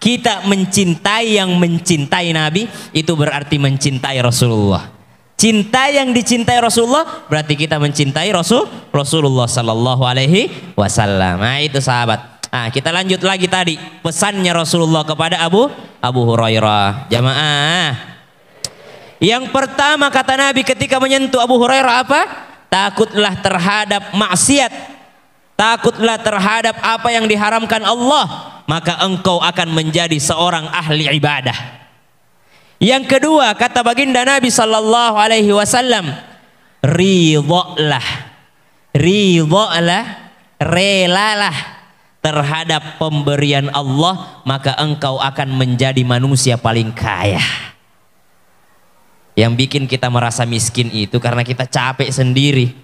kita mencintai yang mencintai Nabi, itu berarti mencintai Rasulullah. Cinta yang dicintai Rasulullah berarti kita mencintai Rasulullah Sallallahu Alaihi Wasallam. Nah itu sahabat. Nah, kita lanjut lagi tadi pesannya Rasulullah kepada Abu Hurairah. Jamaah, yang pertama kata Nabi ketika menyentuh Abu Hurairah apa? Takutlah terhadap maksiat, takutlah terhadap apa yang diharamkan Allah, maka engkau akan menjadi seorang ahli ibadah. Yang kedua kata baginda Nabi Sallallahu Alaihi Wasallam, ridhalah, relalah terhadap pemberian Allah, maka engkau akan menjadi manusia paling kaya. Yang bikin kita merasa miskin itu karena kita capek sendiri.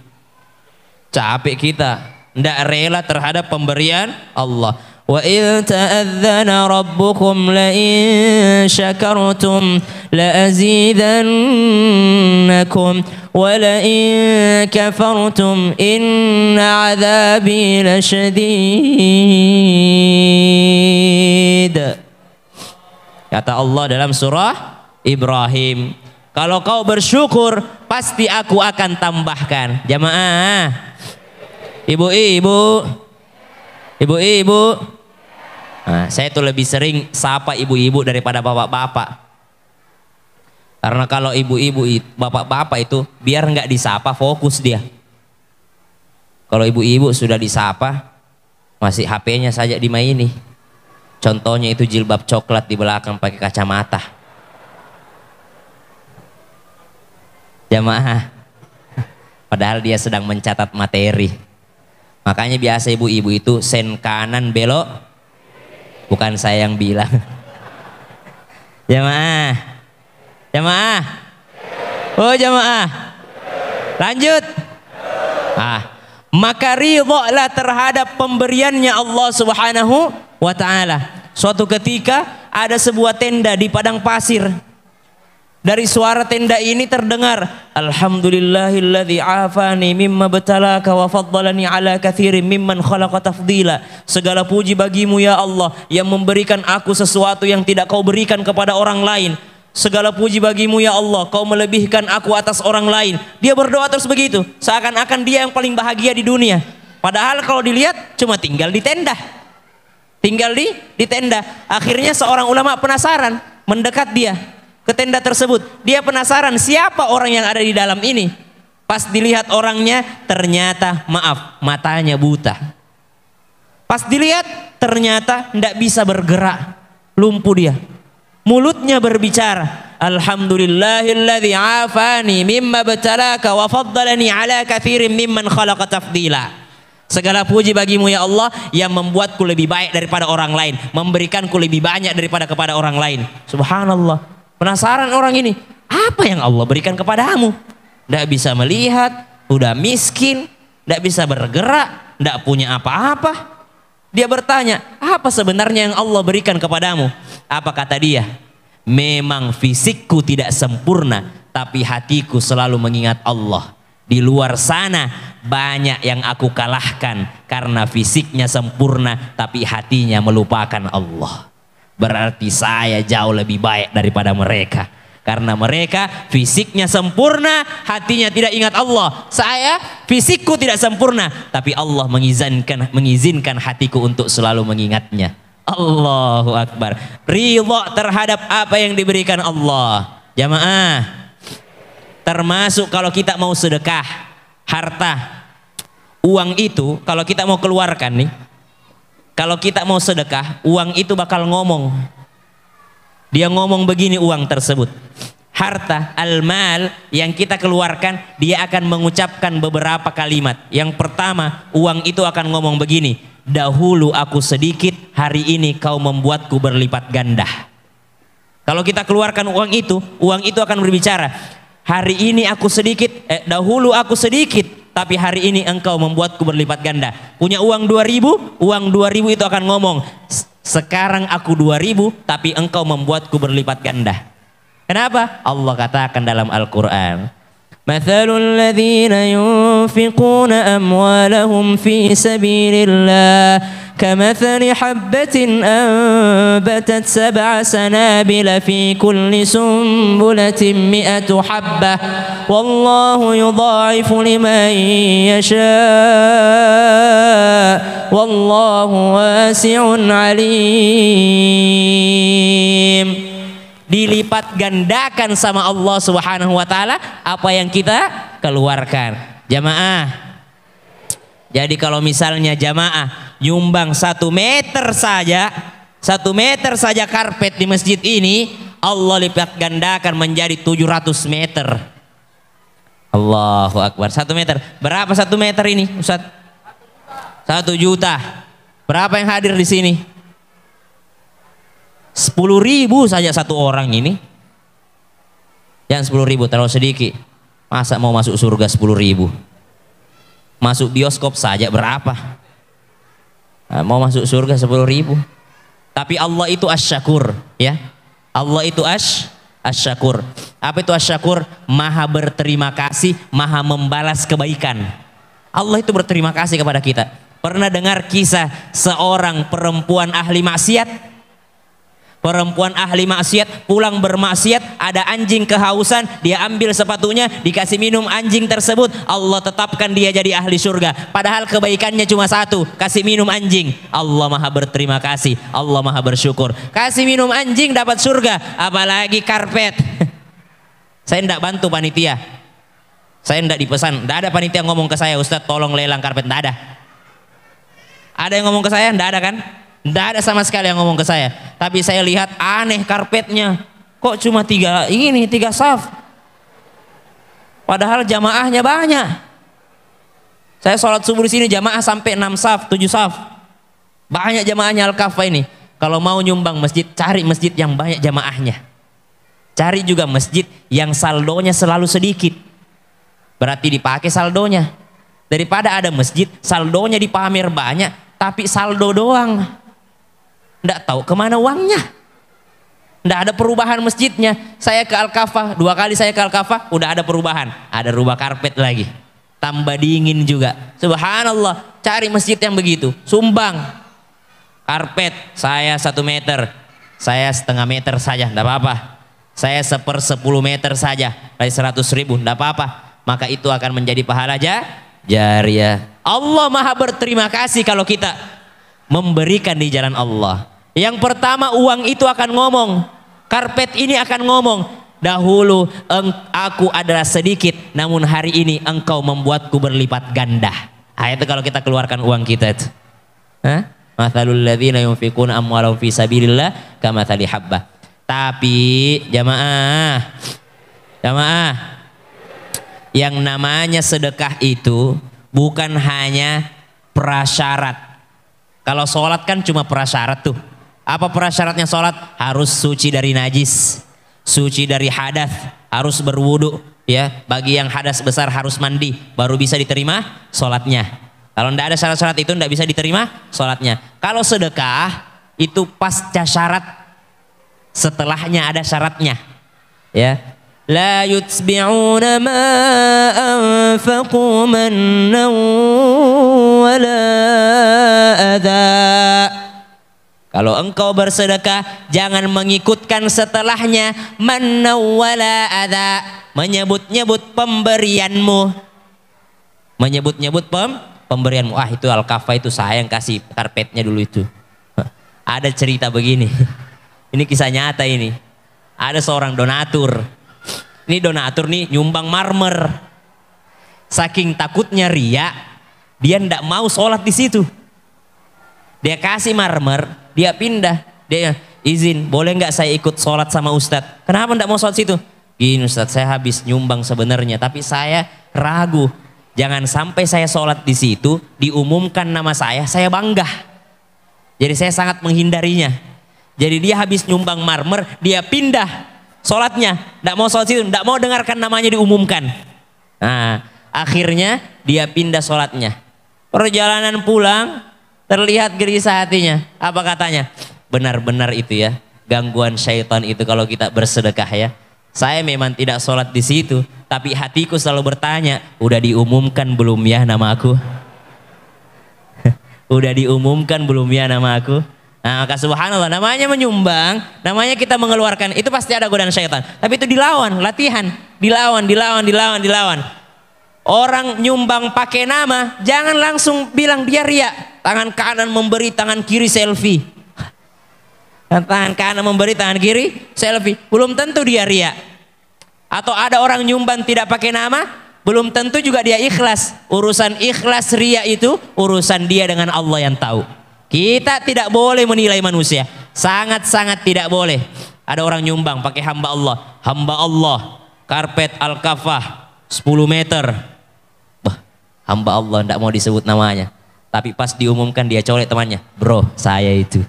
Capek kita, tidak rela terhadap pemberian Allah. Wa in ta'adzana rabbukum la in syakartum la azidannakum wa la in kafartum inna 'adzabi lasyadid. Kata Allah dalam surah Ibrahim, kalau kau bersyukur pasti aku akan tambahkan. Jamaah, ibu-ibu, nah, saya tuh lebih sering sapa ibu-ibu daripada bapak-bapak. Karena kalau ibu-ibu, bapak-bapak itu biar nggak disapa fokus dia. Kalau ibu-ibu sudah disapa masih HP-nya saja dimaini. Contohnya itu jilbab coklat di belakang pakai kacamata. Jamaah, padahal dia sedang mencatat materi. Makanya biasa ibu-ibu itu sen kanan belok, bukan saya yang bilang. Jamaah, oh jamaah, lanjut. Maka ridhalah terhadap pemberiannya Allah Subhanahu wa Ta'ala. Suatu ketika ada sebuah tenda di padang pasir. Dari suara tenda ini terdengar, alhamdulillahilladzi afani mimma btalaka wa faddalani ala katsirin mimman khalaqa tafdila. Segala puji bagimu ya Allah yang memberikan aku sesuatu yang tidak kau berikan kepada orang lain. Segala puji bagimu ya Allah, kau melebihkan aku atas orang lain. Dia berdoa terus begitu, seakan-akan dia yang paling bahagia di dunia. Padahal kalau dilihat cuma tinggal di tenda. Tinggal di tenda. Akhirnya seorang ulama penasaran, mendekat dia ke tenda tersebut. Dia penasaran siapa orang yang ada di dalam ini. Pas dilihat orangnya, ternyata maaf, matanya buta. Pas dilihat ternyata tidak bisa bergerak, lumpuh dia. Mulutnya berbicara, alhamdulillahilladzi afani mimma btalaka wa faddalani ala katsirin mimman khalaqa tafdila. Segala puji bagimu ya Allah yang membuatku lebih baik daripada orang lain, memberikanku lebih banyak daripada kepada orang lain. Subhanallah. Penasaran orang ini, apa yang Allah berikan kepadamu? Tidak bisa melihat, udah miskin, tidak bisa bergerak, tidak punya apa-apa. Dia bertanya, apa sebenarnya yang Allah berikan kepadamu? Apa kata dia? Memang fisikku tidak sempurna, tapi hatiku selalu mengingat Allah. Di luar sana banyak yang aku kalahkan karena fisiknya sempurna, tapi hatinya melupakan Allah. Berarti saya jauh lebih baik daripada mereka. Karena mereka fisiknya sempurna, hatinya tidak ingat Allah. Saya fisikku tidak sempurna, tapi Allah mengizinkan hatiku untuk selalu mengingatnya. Allahu Akbar. Ridha terhadap apa yang diberikan Allah. Jamaah, termasuk kalau kita mau sedekah harta, uang itu kalau kita mau keluarkan nih, kalau kita mau sedekah, uang itu bakal ngomong. Dia ngomong begini uang tersebut. Harta, al-mal yang kita keluarkan, dia akan mengucapkan beberapa kalimat. Yang pertama, uang itu akan ngomong begini. Dahulu aku sedikit, hari ini kau membuatku berlipat ganda. Kalau kita keluarkan uang itu akan berbicara. Hari ini aku sedikit, dahulu aku sedikit, tapi hari ini engkau membuatku berlipat ganda. Punya uang 2000, uang 2000 itu akan ngomong, sekarang aku 2000, tapi engkau membuatku berlipat ganda. Kenapa? Allah katakan dalam Al-Quran, Mathalul ladzina yunfiquna amwalahum fi sabilillah كمثل حبة أنبتت 7 سنابل في كل سنبلة 100 حبة والله يضاعف لمن يشاء والله واسع عليم. Dilipat gandakan sama Allah Subhanahu wa taala apa yang kita keluarkan. Jamaah. Jadi kalau misalnya jamaah nyumbang 1 meter saja, 1 meter saja karpet di masjid ini, Allah lipat gandakan menjadi 700 meter. Allahu Akbar. 1 meter. Berapa 1 meter ini, Ustaz? 1 juta. Berapa yang hadir di sini? 10.000 saja satu orang ini. Yang 10.000 terlalu sedikit. Masa mau masuk surga 10.000? Masuk bioskop saja berapa? Nah, mau masuk surga 10.000. Tapi Allah itu asy-syakur, ya. Allah itu asy-syakur. Apa itu asy-syakur? Maha berterima kasih, maha membalas kebaikan. Allah itu berterima kasih kepada kita. Pernah dengar kisah seorang perempuan ahli maksiat? Perempuan ahli maksiat pulang bermaksiat, ada anjing kehausan, dia ambil sepatunya, dikasih minum anjing tersebut, Allah tetapkan dia jadi ahli surga. Padahal kebaikannya cuma 1, kasih minum anjing. Allah maha berterima kasih, Allah maha bersyukur. Kasih minum anjing dapat surga, apalagi karpet. Saya tidak bantu panitia, saya tidak dipesan, tidak ada panitia ngomong ke saya, Ustadz tolong lelang karpet, tidak ada. Ada yang ngomong ke saya? Tidak ada kan? Tidak ada sama sekali yang ngomong ke saya. Tapi saya lihat aneh karpetnya. Kok cuma 3 saf? Padahal jamaahnya banyak. Saya sholat subuh di sini jamaah sampai 6 saf, 7 saf. Banyak jamaahnya Al-Kafah ini. Kalau mau nyumbang masjid, cari masjid yang banyak jamaahnya. Cari juga masjid yang saldonya selalu sedikit. Berarti dipakai saldonya. Daripada ada masjid saldonya dipamer banyak, tapi saldo doang. Nggak tahu kemana uangnya. Nggak ada perubahan masjidnya. Saya ke Al-Kafah, 2 kali saya ke Al-Kafah, udah ada perubahan. Ada rubah karpet lagi. Tambah dingin juga. Subhanallah, cari masjid yang begitu. Sumbang. Karpet, saya 1 meter. Saya 1/2 meter saja, nggak apa-apa. Saya 1/10 meter saja. Dari 100.000, nggak apa-apa. Maka itu akan menjadi pahala jariah. Allah maha berterima kasih kalau kita memberikan di jalan Allah. Yang pertama, uang itu akan ngomong. Karpet ini akan ngomong. Dahulu aku adalah sedikit, namun hari ini engkau membuatku berlipat ganda. Itu kalau kita keluarkan uang kita itu. Mathalul ladzina yunfiquna amwalahum fi sabilillah kamathali habbah. Tapi jamaah, yang namanya sedekah itu bukan hanya prasyarat. Kalau sholat kan cuma prasyarat tuh. Apa prasyaratnya sholat? Harus suci dari najis, suci dari hadas, harus berwudu, ya. Bagi yang hadas besar harus mandi, baru bisa diterima sholatnya. Kalau tidak ada syarat-syarat itu tidak bisa diterima sholatnya. Kalau sedekah itu pasca syarat, setelahnya ada syaratnya, ya. La yutbi'una ma anfaqu mannan wala adha. Kalau engkau bersedekah, jangan mengikutkan setelahnya manna wala adha, menyebut-nyebut pemberianmu, menyebut-nyebut pemberianmu. Itu Al-Kafah itu saya yang kasih karpetnya dulu itu. Ada cerita begini. Ini kisah nyata ini. Ada seorang donatur. Ini donatur nih nyumbang marmer. Saking takutnya ria, dia ndak mau sholat di situ. Dia kasih marmer, dia pindah. Dia izin, boleh nggak saya ikut sholat sama Ustadz? Kenapa ndak mau sholat situ? Gini Ustadz, saya habis nyumbang sebenarnya, tapi saya ragu. Jangan sampai saya sholat di situ, diumumkan nama saya bangga. Jadi saya sangat menghindarinya. Jadi dia habis nyumbang marmer, dia pindah sholatnya, ndak mau sholat situ, ndak mau dengarkan namanya diumumkan. Nah, akhirnya dia pindah sholatnya. Perjalanan pulang, terlihat gelisah hatinya. Apa katanya? Benar-benar itu ya, gangguan syaitan itu kalau kita bersedekah ya. Saya memang tidak sholat di situ, tapi hatiku selalu bertanya, udah diumumkan belum ya nama aku? Udah diumumkan belum ya nama aku? Nah, maka subhanallah, namanya menyumbang, namanya kita mengeluarkan, itu pasti ada godaan syaitan. Tapi itu dilawan, latihan, dilawan. Orang nyumbang pakai nama, jangan langsung bilang dia ria. Tangan kanan memberi, tangan kiri selfie. Tangan kanan memberi, tangan kiri selfie. Belum tentu dia ria. Atau ada orang nyumbang tidak pakai nama, belum tentu juga dia ikhlas. Urusan ikhlas ria itu urusan dia dengan Allah yang tahu. Kita tidak boleh menilai manusia. Sangat-sangat tidak boleh. Ada orang nyumbang pakai hamba Allah, karpet Al-Kafah 10 meter. Hamba Allah tidak mau disebut namanya, tapi pas diumumkan dia colek temannya, bro saya itu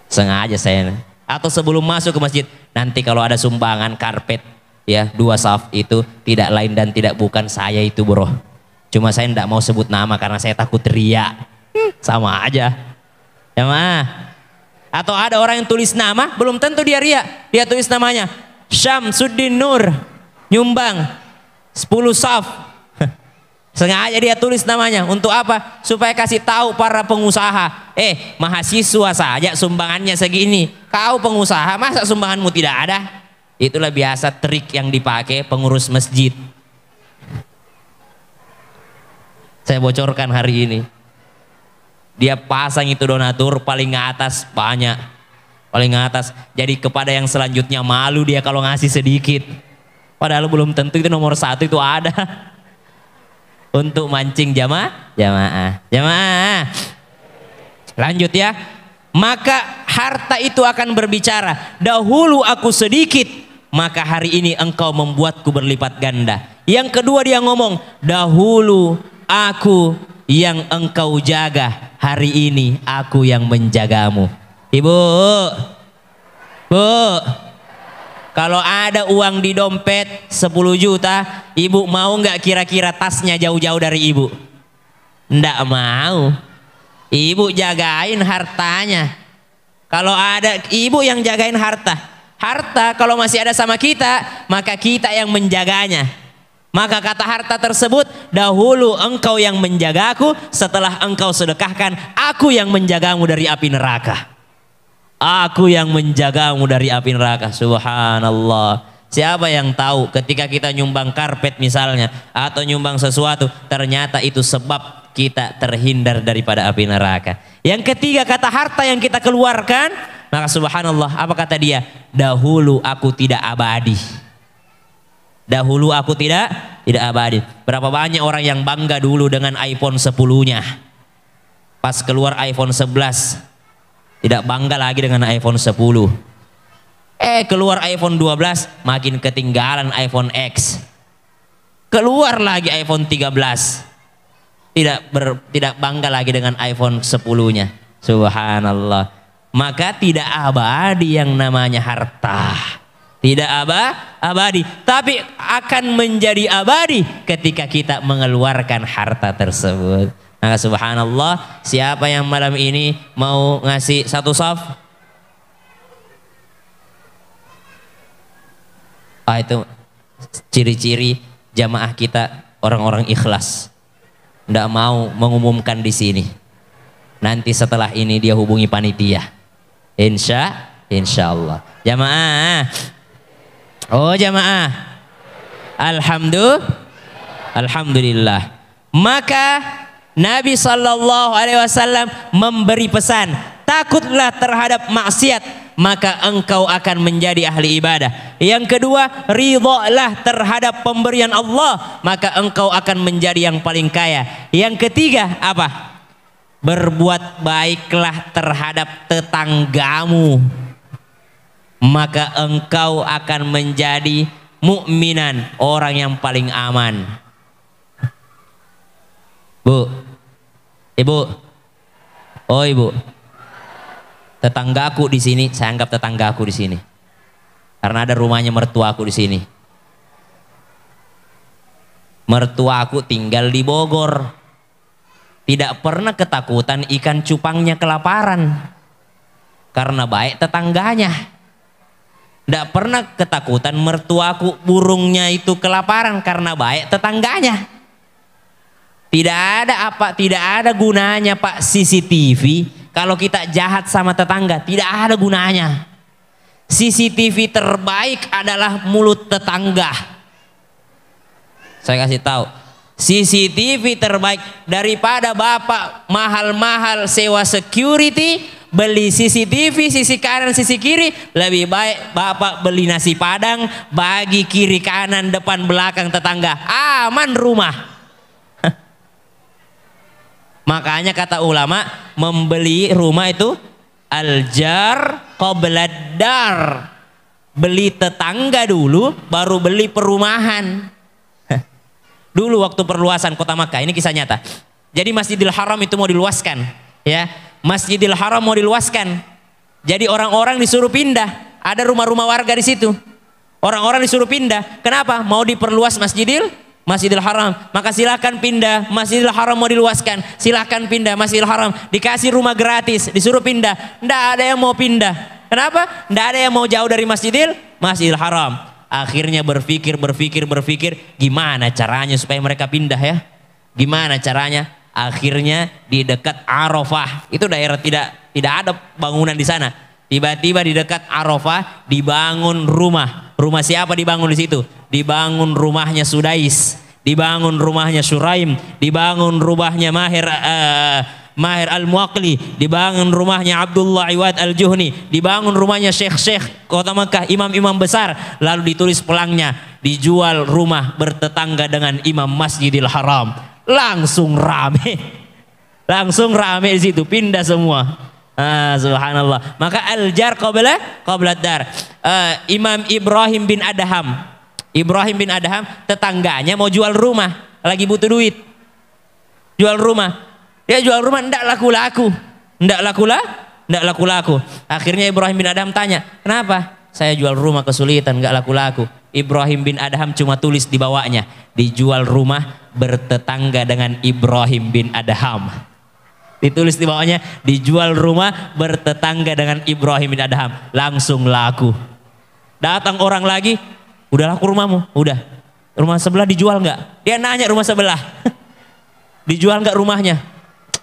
sengaja saya. Atau sebelum masuk ke masjid, nanti kalau ada sumbangan karpet ya 2 saf itu tidak lain dan tidak bukan saya itu bro, cuma saya tidak mau sebut nama karena saya takut riak. Sama aja ya mah. Atau ada orang yang tulis nama, belum tentu dia riak, dia tulis namanya Syamsuddin Nur, nyumbang 10 saf. Sengaja dia tulis namanya. Untuk apa? Supaya kasih tahu para pengusaha, mahasiswa saja sumbangannya segini, kau pengusaha masa sumbanganmu tidak ada? Itulah biasa trik yang dipakai pengurus masjid. Saya bocorkan hari ini. Dia pasang itu donatur paling atas banyak, paling atas. Jadi kepada yang selanjutnya malu dia kalau ngasih sedikit. Padahal belum tentu itu nomor 1 itu ada. Untuk mancing jamaah. Lanjut ya. Maka harta itu akan berbicara. Dahulu aku sedikit, maka hari ini engkau membuatku berlipat ganda. Yang kedua dia ngomong, dahulu aku yang engkau jaga, hari ini aku yang menjagamu. Ibu, Bu, kalau ada uang di dompet 10 juta, ibu mau nggak kira-kira tasnya jauh-jauh dari ibu? Nggak mau. Ibu jagain hartanya. Kalau ada ibu yang jagain harta. Harta kalau masih ada sama kita, maka kita yang menjaganya. Maka kata harta tersebut, dahulu engkau yang menjagaku, setelah engkau sedekahkan, aku yang menjagamu dari api neraka. Aku yang menjagamu dari api neraka. Subhanallah. Siapa yang tahu ketika kita nyumbang karpet misalnya, atau nyumbang sesuatu, ternyata itu sebab kita terhindar daripada api neraka. Yang ketiga, kata harta yang kita keluarkan, maka subhanallah, apa kata dia? Dahulu aku tidak abadi. Dahulu aku tidak abadi. Berapa banyak orang yang bangga dulu dengan iPhone 10-nya. Pas keluar iPhone 11, tidak bangga lagi dengan iPhone 10. Keluar iPhone 12, makin ketinggalan iPhone X. Keluar lagi iPhone 13. Tidak bangga lagi dengan iPhone 10-nya. Subhanallah. Maka tidak abadi yang namanya harta. Tidak abadi, tapi akan menjadi abadi ketika kita mengeluarkan harta tersebut. Maka subhanallah, siapa yang malam ini mau ngasih 1 saf? Itu ciri-ciri jamaah kita orang-orang ikhlas. Nggak mau mengumumkan di sini. Nanti setelah ini dia hubungi panitia. Insya Allah. Jamaah. Oh jamaah. Alhamdulillah. Maka Nabi SAW memberi pesan, takutlah terhadap maksiat, maka engkau akan menjadi ahli ibadah. Yang kedua, ridhalah terhadap pemberian Allah, maka engkau akan menjadi yang paling kaya. Yang ketiga apa? Berbuat baiklah terhadap tetanggamu, maka engkau akan menjadi mukminan, orang yang paling aman. Bu, ibu, oh ibu, tetanggaku di sini, saya anggap tetanggaku di sini, karena ada rumahnya mertuaku di sini. Mertuaku tinggal di Bogor, tidak pernah ketakutan ikan cupangnya kelaparan, karena baik tetangganya. Tidak pernah ketakutan mertuaku burungnya itu kelaparan, karena baik tetangganya. Tidak ada gunanya Pak CCTV kalau kita jahat sama tetangga, tidak ada gunanya. CCTV terbaik adalah mulut tetangga. Saya kasih tahu, CCTV terbaik daripada Bapak mahal-mahal sewa security, beli CCTV sisi kanan sisi kiri, lebih baik Bapak beli nasi padang bagi kiri kanan depan belakang tetangga, aman rumah. Makanya kata ulama, membeli rumah itu aljar qoblad dar, beli tetangga dulu baru beli perumahan. Dulu waktu perluasan kota Makkah, ini kisah nyata. Jadi Masjidil Haram itu mau diluaskan, ya. Masjidil Haram mau diluaskan. Jadi orang-orang disuruh pindah. Ada rumah-rumah warga di situ. Orang-orang disuruh pindah. Kenapa? Mau diperluas Masjidil Haram. Maka silakan pindah. Masjidil Haram mau diluaskan. Silakan pindah Masjidil Haram. Dikasih rumah gratis, disuruh pindah. Nggak ada yang mau pindah. Kenapa? Nggak ada yang mau jauh dari Masjidil Haram. Akhirnya berpikir, gimana caranya supaya mereka pindah ya? Gimana caranya? Akhirnya di dekat Arafah, itu daerah tidak ada bangunan di sana. Tiba-tiba di dekat Arafah dibangun rumah. Rumah siapa dibangun di situ? Dibangun rumahnya Sudais, dibangun rumahnya Suraim, dibangun rumahnya Mahir Al-Muaqli, dibangun rumahnya Abdullah Iwad Al-Juhni, dibangun rumahnya Syekh-Syekh kota Makkah, imam-imam besar. Lalu ditulis pelangnya, dijual rumah bertetangga dengan imam Masjidil Haram. Langsung rame di situ, pindah semua. Subhanallah. Maka al-jar qabla dar. Imam Ibrahim bin Adham, tetangganya mau jual rumah, lagi butuh duit, jual rumah. Dia jual rumah, ndak laku-laku. Akhirnya Ibrahim bin Adham tanya, kenapa? Saya jual rumah kesulitan, nggak laku-laku. Ibrahim bin Adham cuma tulis di bawahnya, dijual rumah bertetangga dengan Ibrahim bin Adham. Ditulis di bawahnya, dijual rumah bertetangga dengan Ibrahim bin Adham. Langsung laku. Datang orang lagi, udah laku rumahmu? Udah. Rumah sebelah dijual nggak? Dia nanya rumah sebelah, dijual nggak rumahnya?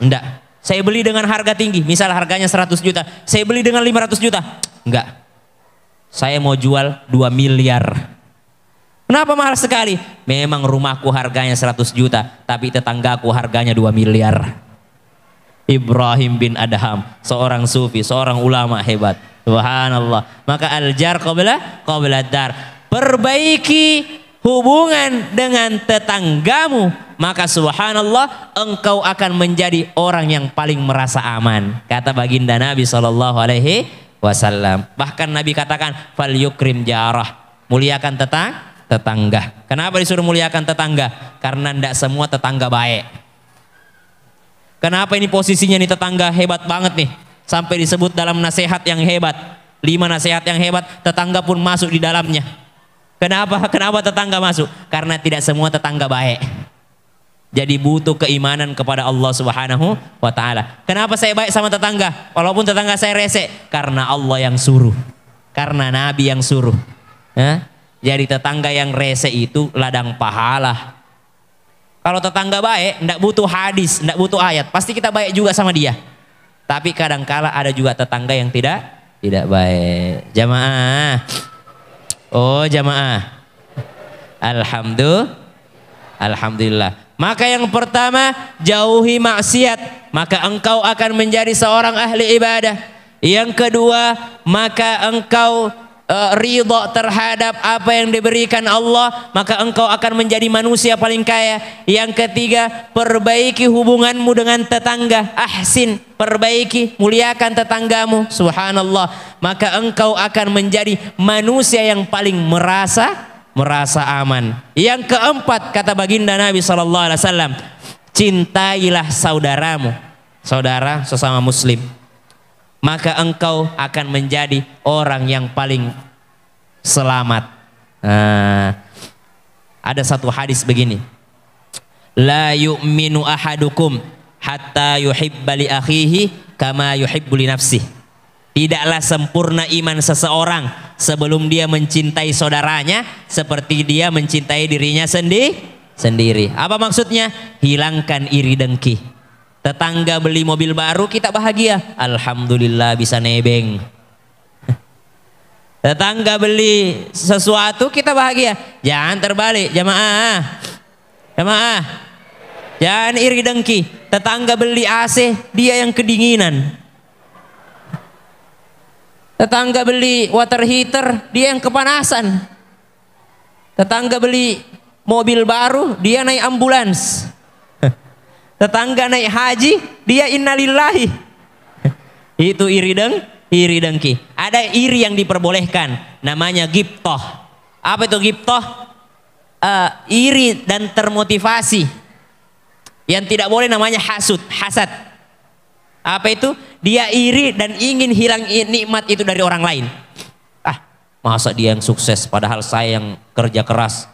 Enggak, saya beli dengan harga tinggi, misal harganya 100 juta, saya beli dengan 500 juta. Enggak, saya mau jual 2 miliar. Kenapa mahal sekali? Memang rumahku harganya 100 juta, tapi tetanggaku harganya 2 miliar. Ibrahim bin Adham, seorang sufi, seorang ulama hebat. Subhanallah. Maka al-jar qabla dar. Perbaiki hubungan dengan tetanggamu, maka subhanallah engkau akan menjadi orang yang paling merasa aman. Kata baginda Nabi SAW. Bahkan Nabi katakan, fal yukrim jarah, muliakan tetangga. Kenapa disuruh muliakan tetangga? Karena tidak semua tetangga baik. Kenapa ini posisinya nih tetangga hebat banget nih, sampai disebut dalam nasihat yang hebat, 5 nasihat yang hebat, tetangga pun masuk di dalamnya. Kenapa tetangga masuk? Karena tidak semua tetangga baik. Jadi butuh keimanan kepada Allah Subhanahu wa Ta'ala. Kenapa saya baik sama tetangga walaupun tetangga saya rese? Karena Allah yang suruh, karena Nabi yang suruh. Jadi tetangga yang rese itu ladang pahala. Kalau tetangga baik, tidak butuh hadis, tidak butuh ayat, pasti kita baik juga sama dia. Tapi kadangkala ada juga tetangga yang tidak baik. Jamaah. Oh jamaah, Alhamdulillah. Maka yang pertama, jauhi maksiat, maka engkau akan menjadi seorang ahli ibadah. Yang kedua, maka engkau ridha terhadap apa yang diberikan Allah, maka engkau akan menjadi manusia paling kaya. Yang ketiga, perbaiki hubunganmu dengan tetangga. Ahsin, perbaiki, muliakan tetanggamu. Subhanallah. Maka engkau akan menjadi manusia yang paling merasa aman. Yang keempat, kata baginda Nabi SAW, cintailah saudaramu, saudara sesama muslim, maka engkau akan menjadi orang yang paling selamat. Ada satu hadis begini, la yu'minu ahadukum hatta yuhibba li akhihi kama yuhibbu li nafsihi. Tidaklah sempurna iman seseorang sebelum dia mencintai saudaranya seperti dia mencintai dirinya sendiri. Apa maksudnya? Hilangkan iri dengki. Tetangga beli mobil baru, kita bahagia. Alhamdulillah bisa nebeng. Tetangga beli sesuatu, kita bahagia. Jangan terbalik, jamaah. Jamaah. Jangan iri dengki. Tetangga beli AC, dia yang kedinginan. Tetangga beli water heater, dia yang kepanasan. Tetangga beli mobil baru, dia naik ambulans. Tetangga naik haji, dia innalillahi. Itu iri dengki. Ada iri yang diperbolehkan, namanya ghibthah. Apa itu ghibthah? Iri dan termotivasi. Yang tidak boleh namanya hasad. Apa itu? Dia iri dan ingin hilang nikmat itu dari orang lain. Masa dia yang sukses padahal saya yang kerja keras.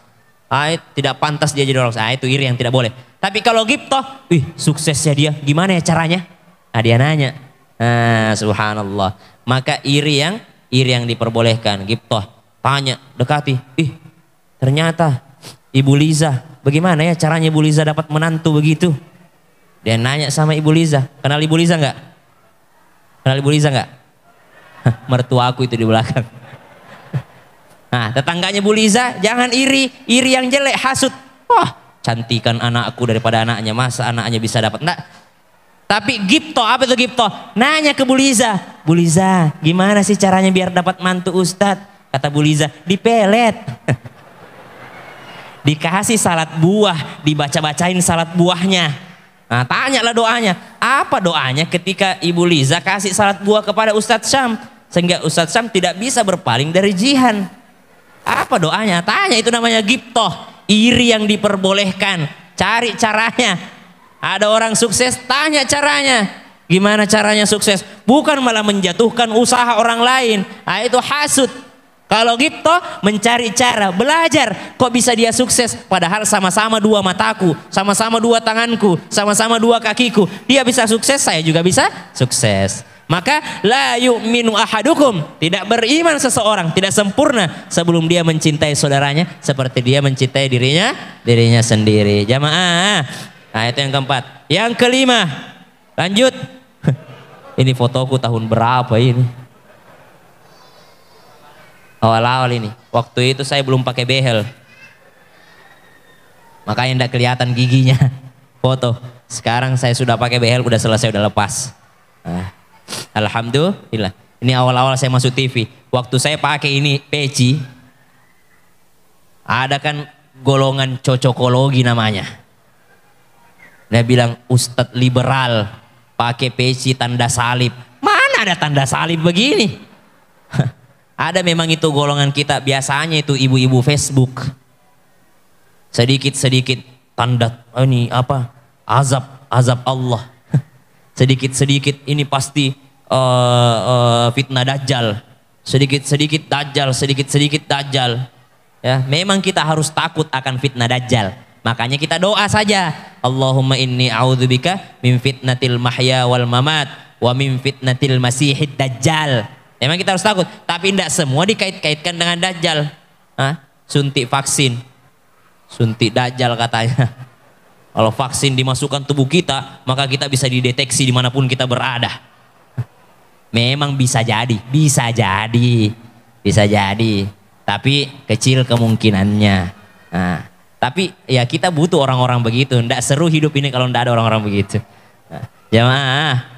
Tidak pantas dia jadi orang. Itu iri yang tidak boleh. Tapi kalau ghibthah, suksesnya dia, gimana ya caranya? Dia nanya. Subhanallah. Maka iri yang diperbolehkan, ghibthah. Tanya, dekati. Ternyata Ibu Liza, bagaimana ya caranya Ibu Liza dapat menantu begitu? Dia nanya sama Ibu Liza. Kenal Ibu Liza enggak? Kenal Ibu Liza enggak? Mertua aku itu di belakang. Nah, tetangganya Bu Liza, jangan iri yang jelek, hasut. Cantikan anakku daripada anaknya, masa anaknya bisa dapat? Enggak. Tapi ghibthah, apa itu ghibthah? Nanya ke Bu Liza, Bu Liza, gimana sih caranya biar dapat mantu Ustadz? Kata Bu Liza, dipelet. Dikasih salad buah, dibaca-bacain salad buahnya. Nah, tanyalah doanya. Apa doanya ketika Ibu Liza kasih salad buah kepada Ustadz Syam, sehingga Ustadz Syam tidak bisa berpaling dari jihan? Apa doanya? Tanya, itu namanya ghibthah. Iri yang diperbolehkan. Cari caranya. Ada orang sukses, tanya caranya. Gimana caranya sukses? Bukan malah menjatuhkan usaha orang lain. Itu hasud. Kalau ghibthah, mencari cara, belajar. Kok bisa dia sukses? Padahal sama-sama dua mataku, sama-sama dua tanganku, sama-sama dua kakiku. Dia bisa sukses, saya juga bisa sukses. Maka la yu'minu ahadukum, tidak beriman seseorang, tidak sempurna sebelum dia mencintai saudaranya seperti dia mencintai dirinya sendiri. Jamaah. Nah, itu yang keempat. Yang kelima, lanjut. Ini fotoku tahun berapa ini? Awal-awal ini. Waktu itu saya belum pakai behel. Makanya tidak kelihatan giginya. Foto. Sekarang saya sudah pakai behel, udah selesai, udah lepas. Alhamdulillah. Ini awal-awal saya masuk TV. Waktu saya pakai ini peci, ada kan golongan cocokologi namanya. Dia bilang, Ustadz liberal pakai peci tanda salib. Mana ada tanda salib begini? Ada memang itu golongan kita, biasanya itu ibu-ibu Facebook. Sedikit-sedikit tanda ini apa? Azab Allah. Sedikit-sedikit ini pasti fitnah dajjal. Sedikit-sedikit dajjal, sedikit-sedikit dajjal. Ya, memang kita harus takut akan fitnah dajjal. Makanya kita doa saja. Allahumma inni a'udzubika min fitnatil mahya wal mamat wa min fitnatil masihid dajjal. Memang kita harus takut, tapi tidak semua dikait-kaitkan dengan dajjal. Suntik vaksin, suntik dajjal katanya. Kalau vaksin dimasukkan tubuh kita, maka kita bisa dideteksi dimanapun kita berada. Memang bisa jadi, tapi kecil kemungkinannya. Tapi ya kita butuh orang-orang begitu. Tidak seru hidup ini kalau tidak ada orang-orang begitu. Jamaah.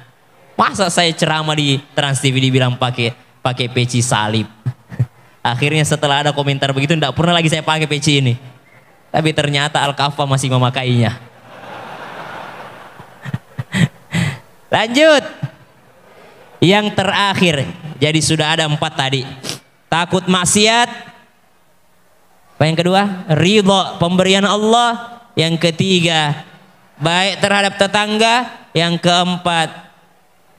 Masa saya ceramah di Trans TV dibilang pakai peci salib. Akhirnya setelah ada komentar begitu, tidak pernah lagi saya pakai peci ini. Tapi ternyata Al-Kaffa masih memakainya. Lanjut. Yang terakhir, jadi sudah ada 4 tadi. Takut maksiat. Apa yang kedua? Ridha pemberian Allah. Yang ketiga, baik terhadap tetangga. Yang keempat,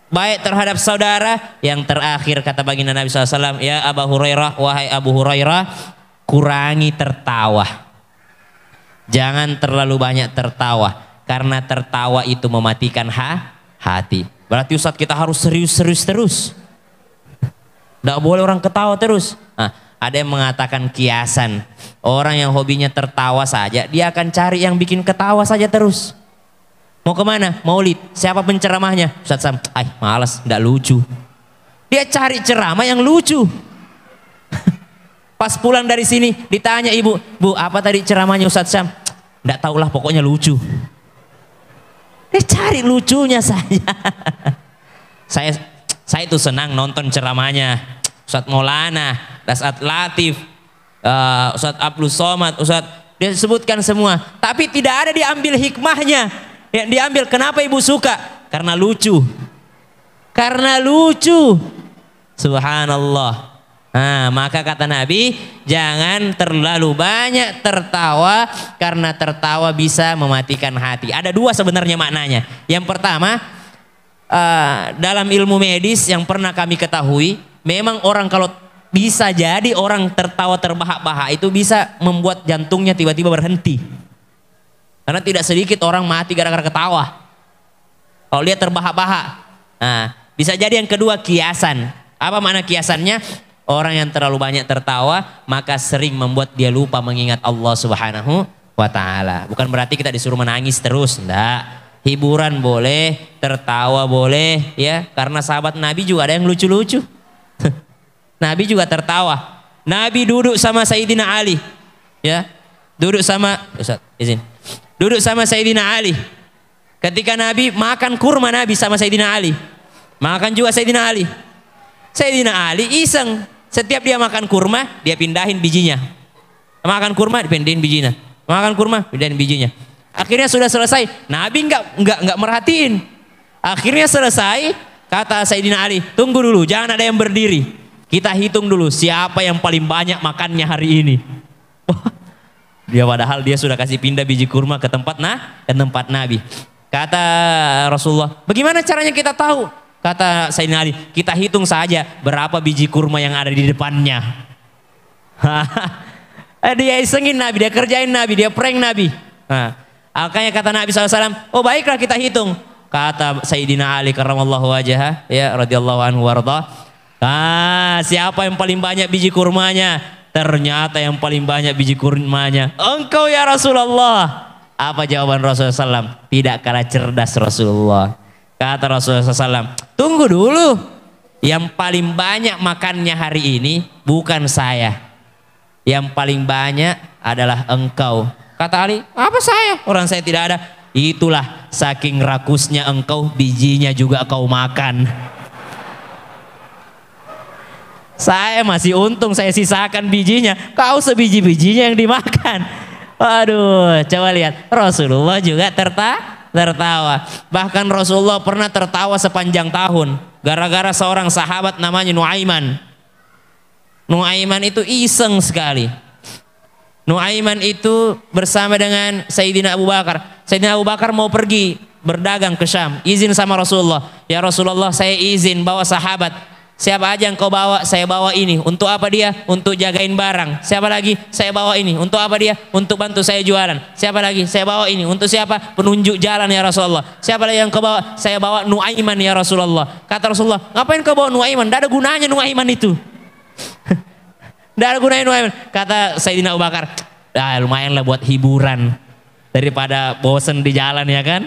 baik terhadap saudara. Yang terakhir kata baginda Nabi SAW, ya Abu Hurairah, wahai Abu Hurairah, kurangi tertawa. Jangan terlalu banyak tertawa, karena tertawa itu mematikan hati. Berarti Ustadz kita harus serius-serius terus. Tidak boleh orang ketawa terus. Ada yang mengatakan kiasan, Orang yang hobinya tertawa saja, dia akan cari yang bikin ketawa saja terus. Mau kemana? Maulid. Siapa penceramahnya? Ustaz Sam. Malas, nggak lucu. Dia cari ceramah yang lucu. Pas pulang dari sini ditanya ibu, Bu, apa tadi ceramahnya Ustaz Sam? Nggak tahulah, pokoknya lucu. Dia cari lucunya saja. Saya tuh senang nonton ceramahnya Ustaz Maulana, Ustaz Latif, Ustaz Abdul Somad, dia sebutkan semua, tapi tidak ada diambil hikmahnya. Yang diambil, kenapa ibu suka? Karena lucu. Karena lucu. Subhanallah. Maka kata Nabi, jangan terlalu banyak tertawa, karena tertawa bisa mematikan hati. Ada dua sebenarnya maknanya. Yang pertama, dalam ilmu medis yang pernah kami ketahui, memang orang kalau bisa jadi orang tertawa terbahak-bahak itu bisa membuat jantungnya tiba-tiba berhenti. Karena tidak sedikit orang mati gara-gara ketawa. Kalau dia terbahak-bahak. Bisa jadi yang kedua, kiasan. Apa makna kiasannya? Orang yang terlalu banyak tertawa maka sering membuat dia lupa mengingat Allah Subhanahu wa Ta'ala. Bukan berarti kita disuruh menangis terus, enggak. Hiburan boleh, tertawa boleh, ya. Karena sahabat Nabi juga ada yang lucu-lucu. Nabi juga tertawa. Nabi duduk sama Sayyidina Ali, ya. Duduk sama Ustaz, izin. Duduk sama Sayyidina Ali. Ketika Nabi makan kurma, Nabi sama Sayyidina Ali. Makan juga Sayyidina Ali. Sayyidina Ali iseng. Setiap dia makan kurma, dia pindahin bijinya. Makan kurma, dipindahin bijinya. Makan kurma, pindahin bijinya. Akhirnya sudah selesai. Nabi enggak merhatiin. Akhirnya selesai, kata Sayyidina Ali, tunggu dulu, jangan ada yang berdiri. Kita hitung dulu siapa yang paling banyak makannya hari ini. Dia padahal dia sudah kasih pindah biji kurma ke tempat Nabi. Kata Rasulullah, bagaimana caranya kita tahu? Kata Sayyidina Ali, kita hitung saja berapa biji kurma yang ada di depannya. Dia isengin Nabi, dia kerjain Nabi, dia prank Nabi. Makanya kata Nabi SAW, oh baiklah kita hitung. Kata Sayyidina Ali karramallahu wajhah, ya radhiyallahu anhu warda. Siapa yang paling banyak biji kurmanya? Ternyata yang paling banyak biji kurmanya engkau ya Rasulullah. Apa jawaban Rasulullah SAW? Tidak kalah cerdas Rasulullah. Kata Rasulullah SAW, tunggu dulu. Yang paling banyak makannya hari ini bukan saya. Yang paling banyak adalah engkau. Kata Ali, apa saya? Orang saya tidak ada. Itulah saking rakusnya engkau, bijinya juga kau makan. Saya masih untung, saya sisakan bijinya. Kau sebiji-bijinya yang dimakan. Waduh, coba lihat. Rasulullah juga tertawa. Bahkan Rasulullah pernah tertawa sepanjang tahun gara-gara seorang sahabat namanya Nuaiman. Nuaiman itu iseng sekali. Nuaiman itu bersama dengan Sayyidina Abu Bakar. Sayyidina Abu Bakar mau pergi berdagang ke Syam, izin sama Rasulullah. Ya Rasulullah, saya izin bawa sahabat. Siapa aja yang kau bawa? Saya bawa ini. Untuk apa dia? Untuk jagain barang. Siapa lagi? Saya bawa ini. Untuk apa dia? Untuk bantu saya jualan. Siapa lagi? Saya bawa ini. Untuk siapa? Penunjuk jalan ya Rasulullah. Siapa lagi yang kau bawa? Saya bawa Nuaiman ya Rasulullah. Kata Rasulullah, ngapain kau bawa Nuaiman? Tidak ada gunanya Nuaiman itu. Tidak ada gunanya Nuaiman. Kata Sayyidina Abu Bakar, lumayanlah buat hiburan daripada bosen di jalan, ya kan.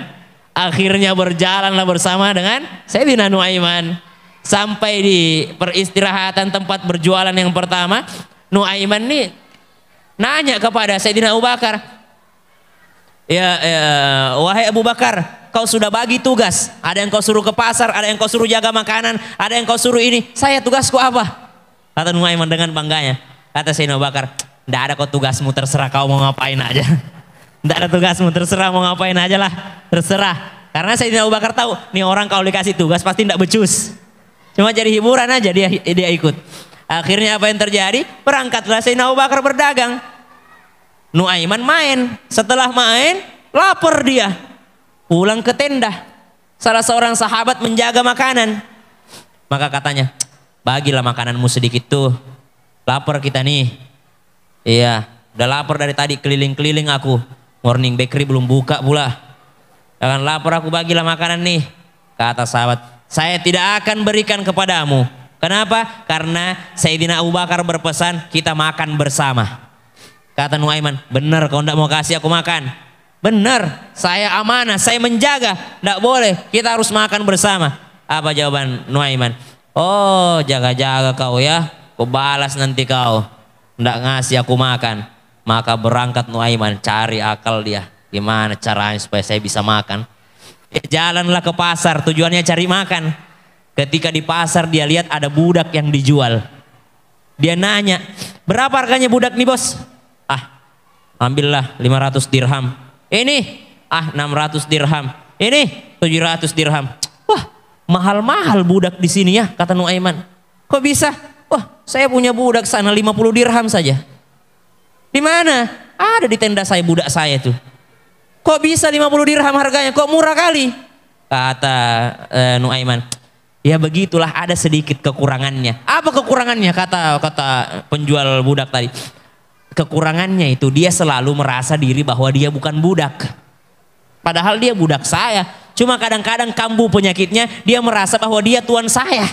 Akhirnya berjalanlah bersama dengan Sayyidina Nuaiman. Sampai di peristirahatan tempat berjualan yang pertama, Nuaiman nih nanya kepada Sayyidina Abu Bakar, wahai Abu Bakar, kau sudah bagi tugas. Ada yang kau suruh ke pasar, ada yang kau suruh jaga makanan, ada yang kau suruh ini. Saya tugasku apa? Kata Nuaiman dengan bangganya. Kata Sayyidina Abu Bakar, tidak ada kau tugasmu, terserah kau mau ngapain aja. Tidak ada tugasmu, terserah mau ngapain aja lah, terserah. Karena Sayyidina Abu Bakar tahu, nih orang kalau dikasih tugas pasti tidak becus. Cuma jadi hiburan aja dia ikut. Akhirnya apa yang terjadi? Berangkatlah Sayyidina Abu Bakar berdagang. Nuaiman main. Setelah main, lapar dia. Pulang ke tenda. Salah seorang sahabat menjaga makanan. Maka katanya, bagilah makananmu sedikit tuh. Lapar kita nih. Iya, udah lapar dari tadi keliling-keliling aku. Morning bakery belum buka pula. Jangan lapar, aku bagilah makanan nih. Kata sahabat, saya tidak akan berikan kepadamu. Kenapa? Karena Sayyidina Abu Bakar berpesan kita makan bersama. Kata Nuaiman, benar kau tidak mau kasih aku makan. Benar, saya amanah, saya menjaga. Tidak boleh, kita harus makan bersama. Apa jawaban Nuaiman? Oh, jaga-jaga kau ya, aku balas nanti kau tidak ngasih aku makan. Maka berangkat Nuaiman cari akal dia, gimana caranya supaya saya bisa makan. Jalanlah ke pasar, tujuannya cari makan. Ketika di pasar dia lihat ada budak yang dijual. Dia nanya, berapa harganya budak nih bos? Ah, ambillah 500 dirham. Ini, 600 dirham. Ini 700 dirham. Wah, mahal-mahal budak di sini ya, kata Nuaiman. Kok bisa? Wah, saya punya budak sana 50 dirham saja. Di mana? Ada di tenda saya budak saya tuh. Kok bisa 50 dirham harganya? Kok murah kali? Kata Nuaiman. Ya begitulah, ada sedikit kekurangannya. Apa kekurangannya? Kata penjual budak tadi. Kekurangannya itu dia selalu merasa diri bahwa dia bukan budak. Padahal dia budak saya. Cuma kadang-kadang kambuh penyakitnya, dia merasa bahwa dia tuan saya.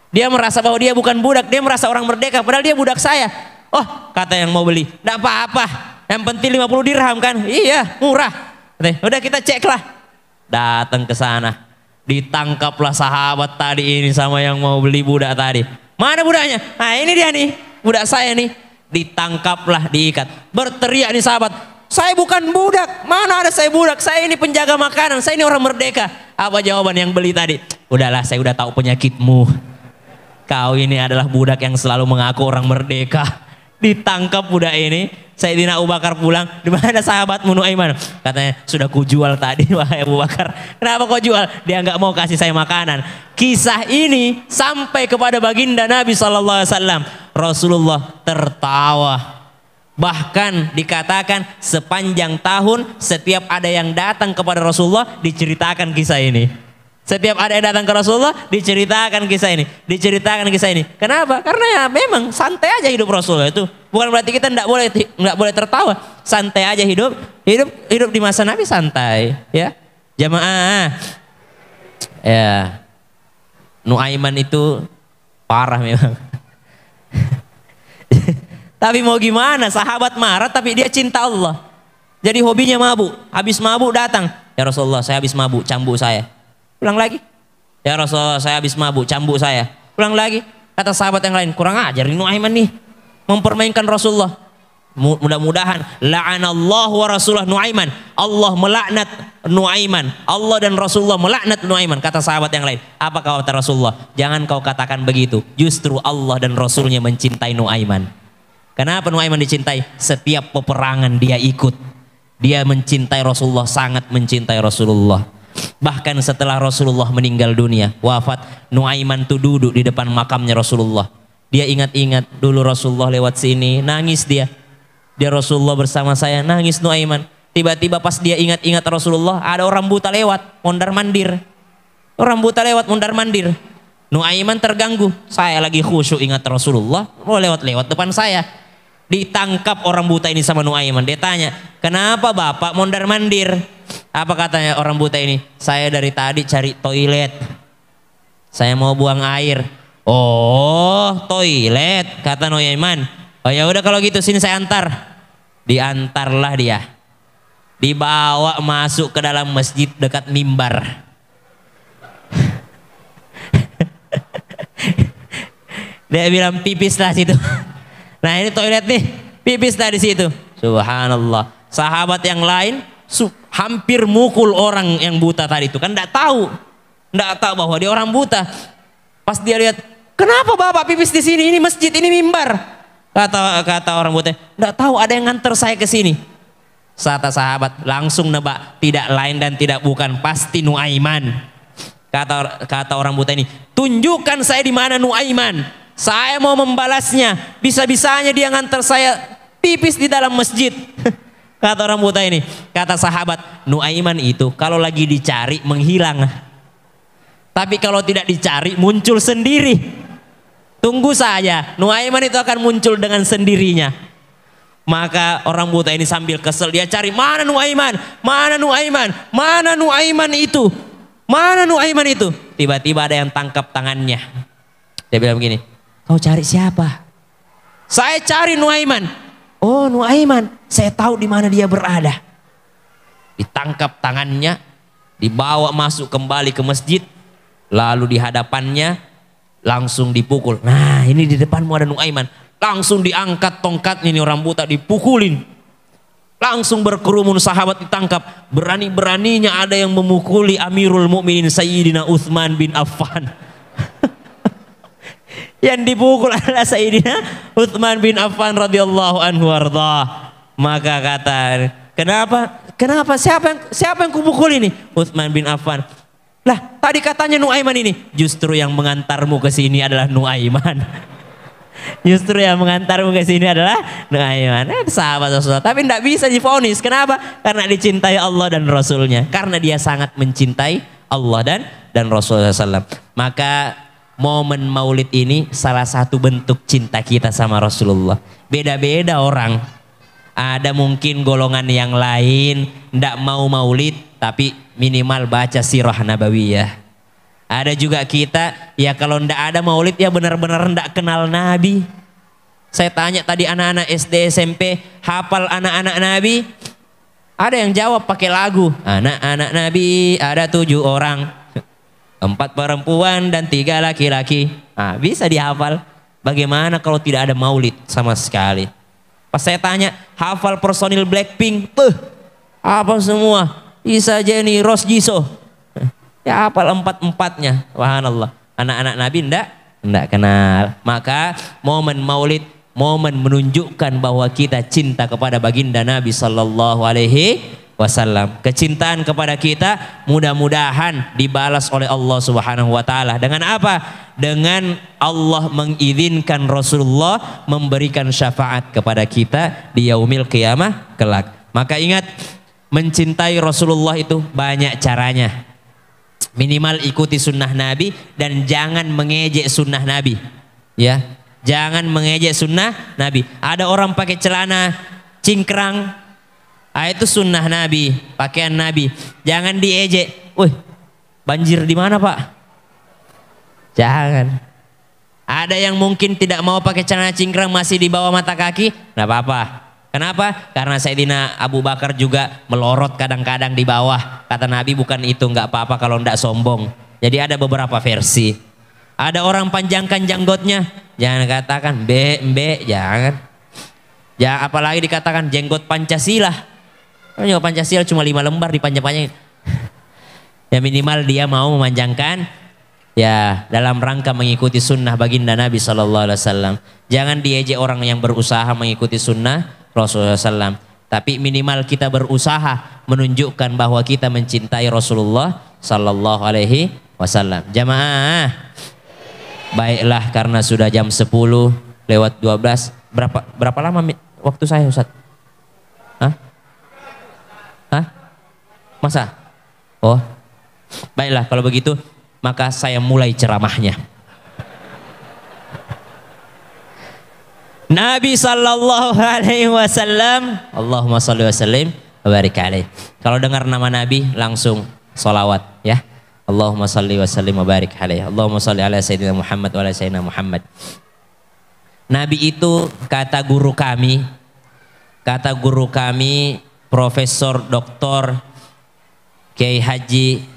Dia merasa bahwa dia bukan budak, dia merasa orang merdeka, padahal dia budak saya. Oh, kata yang mau beli, enggak apa-apa. Yang penting 50 dirham kan? Iya, murah. Udah kita ceklah. Datang ke sana. Ditangkaplah sahabat tadi ini sama yang mau beli budak tadi. Mana budaknya? Nah, ini dia nih, budak saya nih. Ditangkaplah, diikat. Berteriak nih sahabat, saya bukan budak. Mana ada saya budak? Saya ini penjaga makanan. Saya ini orang merdeka. Apa jawaban yang beli tadi? Udahlah, saya udah tahu penyakitmu. Kau ini adalah budak yang selalu mengaku orang merdeka. Ditangkap budak ini, Sayyidina Abu Bakar pulang, di mana sahabatmu Nuaiman? Katanya, sudah kujual tadi, wahai Abu Bakar. Kenapa kau jual? Dia nggak mau kasih saya makanan. Kisah ini sampai kepada baginda Nabi SAW. Rasulullah tertawa. Bahkan dikatakan sepanjang tahun setiap ada yang datang kepada Rasulullah diceritakan kisah ini. Setiap ada yang datang ke Rasulullah diceritakan kisah ini, diceritakan kisah ini. Kenapa? Karena ya memang santai aja hidup Rasulullah itu. Bukan berarti kita tidak boleh tertawa. Santai aja hidup di masa Nabi santai, ya. Jamaah. Ya. Nuaiman itu parah memang. Tapi mau gimana? Sahabat marah tapi dia cinta Allah. Jadi hobinya mabuk. Habis mabuk datang, ya Rasulullah, saya habis mabuk, cambuk saya. Pulang lagi, ya Rasulullah, saya habis mabuk, cambuk saya. Pulang lagi, kata sahabat yang lain, kurang ajar ini Nuaiman nih, mempermainkan Rasulullah. Mudah-mudahan la'anallahu wa rasulah Nuaiman, Allah melaknat Nuaiman, Allah dan Rasulullah melaknat Nuaiman. Kata sahabat yang lain, apa kata Rasulullah? Jangan kau katakan begitu, justru Allah dan Rasulnya mencintai Nuaiman. Kenapa Nuaiman dicintai? Setiap peperangan dia ikut. Dia mencintai Rasulullah, sangat mencintai Rasulullah. Bahkan setelah Rasulullah meninggal dunia, wafat, Nuaiman tuh duduk di depan makamnya Rasulullah. Dia ingat-ingat dulu Rasulullah lewat sini, nangis dia. Dia Rasulullah bersama saya, nangis Nuaiman. Tiba-tiba pas dia ingat-ingat Rasulullah, ada orang buta lewat, mondar-mandir. Orang buta lewat, mondar-mandir. Nuaiman terganggu. Saya lagi khusyuk ingat Rasulullah, mau lewat-lewat depan saya. Ditangkap orang buta ini sama Nuaiman. Dia tanya, kenapa bapak mondar-mandir? Apa katanya orang buta ini? Saya dari tadi cari toilet. Saya mau buang air. Oh, toilet, kata Nuaiman. Oh ya udah kalau gitu sini saya antar. Diantarlah dia. Dibawa masuk ke dalam masjid dekat mimbar. Dia bilang pipis lah situ. Nah ini toilet nih, pipis lah di situ. Subhanallah. Sahabat yang lain hampir mukul orang yang buta tadi itu, kan tidak tahu bahwa dia orang buta. Pas dia lihat, kenapa bapak pipis di sini? Ini masjid, ini mimbar. Kata orang buta, tidak tahu, ada yang nganter saya ke sini. Kata sahabat, langsung nebak, tidak lain dan tidak bukan, pasti Nuaiman. Kata orang buta ini, tunjukkan saya di mana Nuaiman. Saya mau membalasnya. Bisa-bisanya dia nganter saya pipis di dalam masjid. Kata orang buta ini, kata sahabat, Nuaiman itu kalau lagi dicari menghilang. Tapi kalau tidak dicari muncul sendiri. Tunggu saja, Nuaiman itu akan muncul dengan sendirinya. Maka orang buta ini sambil kesel dia cari, mana Nuaiman? Mana Nuaiman? Mana Nuaiman itu? Mana Nuaiman itu? Tiba-tiba ada yang tangkap tangannya. Dia bilang begini, kau cari siapa? Saya cari Nuaiman. Oh Nuaiman, saya tahu di mana dia berada. Ditangkap tangannya, dibawa masuk kembali ke masjid, lalu di hadapannya langsung dipukul. Nah ini di depanmu ada Nuaiman. Langsung diangkat tongkatnya, ini orang buta dipukulin. Langsung berkerumun sahabat ditangkap. Berani-beraninya ada yang memukuli Amirul Mukminin Sayyidina Utsman bin Affan. Yang dipukul adalah Sayyidina Utsman bin Affan radhiyallahu anhu warda. Maka kata, kenapa siapa yang kupukul ini? Utsman bin Affan. Lah tadi katanya Nuaiman ini. Justru yang mengantarmu ke sini adalah Nuaiman. Justru yang mengantarmu ke sini adalah Nuaiman. Sahabat Rasulullah. Tapi tidak bisa divonis. Kenapa? Karena dicintai Allah dan Rasulnya. Karena dia sangat mencintai Allah dan Rasulullah SAW. Maka momen maulid ini salah satu bentuk cinta kita sama Rasulullah. Beda-beda orang. Ada mungkin golongan yang lain tidak mau maulid tapi minimal baca sirah nabawiyah. Ada juga kita ya kalau ndak ada maulid ya benar-benar ndak kenal Nabi. Saya tanya tadi anak-anak SD SMP hafal anak-anak Nabi. Ada yang jawab pakai lagu. Anak-anak Nabi ada 7 orang, 4 perempuan dan 3 laki-laki. Nah, bisa dihafal. Bagaimana kalau tidak ada maulid sama sekali? Pas saya tanya hafal personil Blackpink, hafal semua. Isa, Jennie, Rose, Jisoo. Ya hafal 4-4-nya. Subhanallah. Anak-anak Nabi enggak kenal. Maka momen maulid, momen menunjukkan bahwa kita cinta kepada baginda Nabi sallallahu alaihi wasallam. Kecintaan kepada kita mudah-mudahan dibalas oleh Allah Subhanahu wa taala. Dengan apa? Dengan Allah mengizinkan Rasulullah memberikan syafaat kepada kita di yaumil qiyamah kelak. Maka ingat, mencintai Rasulullah itu banyak caranya. Minimal ikuti sunnah Nabi dan jangan mengejek sunnah Nabi. Ya, jangan mengejek sunnah Nabi. Ada orang pakai celana cingkrang, itu sunnah Nabi, pakaian Nabi. Jangan diejek. Wih, banjir di mana Pak? Jangan. Ada yang mungkin tidak mau pakai celana cingkrang masih di bawah mata kaki, nggak apa-apa. Kenapa? Karena Sayyidina Abu Bakar juga melorot kadang-kadang di bawah. Kata Nabi bukan itu, nggak apa-apa kalau ndak sombong. Jadi ada beberapa versi. Ada orang panjangkan janggotnya, jangan katakan be, jangan. Ya apalagi dikatakan jenggot Pancasila. Jenggot Pancasila cuma 5 lembar dipanjang-panjangin. Ya minimal dia mau memanjangkan ya dalam rangka mengikuti sunnah baginda Nabi Sallallahu Alaihi Wasallam. Jangan diejek orang yang berusaha mengikuti sunnah Rasulullah SAW. Tapi minimal kita berusaha menunjukkan bahwa kita mencintai Rasulullah Sallallahu Alaihi Wasallam. Jamaah, baiklah karena sudah jam 10 lewat 12. Berapa lama waktu saya Ustaz? Hah? Masa? Oh, baiklah kalau begitu maka saya mulai ceramahnya. Nabi sallallahu alaihi wasallam, Allahumma shalli wa sallim wa barik alaih. Kalau dengar nama Nabi langsung sholawat ya. Allahumma shalli wa sallim wa barik alaih. Allahumma shalli ala sayyidina Muhammad wa ala sayyidina Muhammad. Nabi itu kata guru kami Profesor Dr. Kiai Haji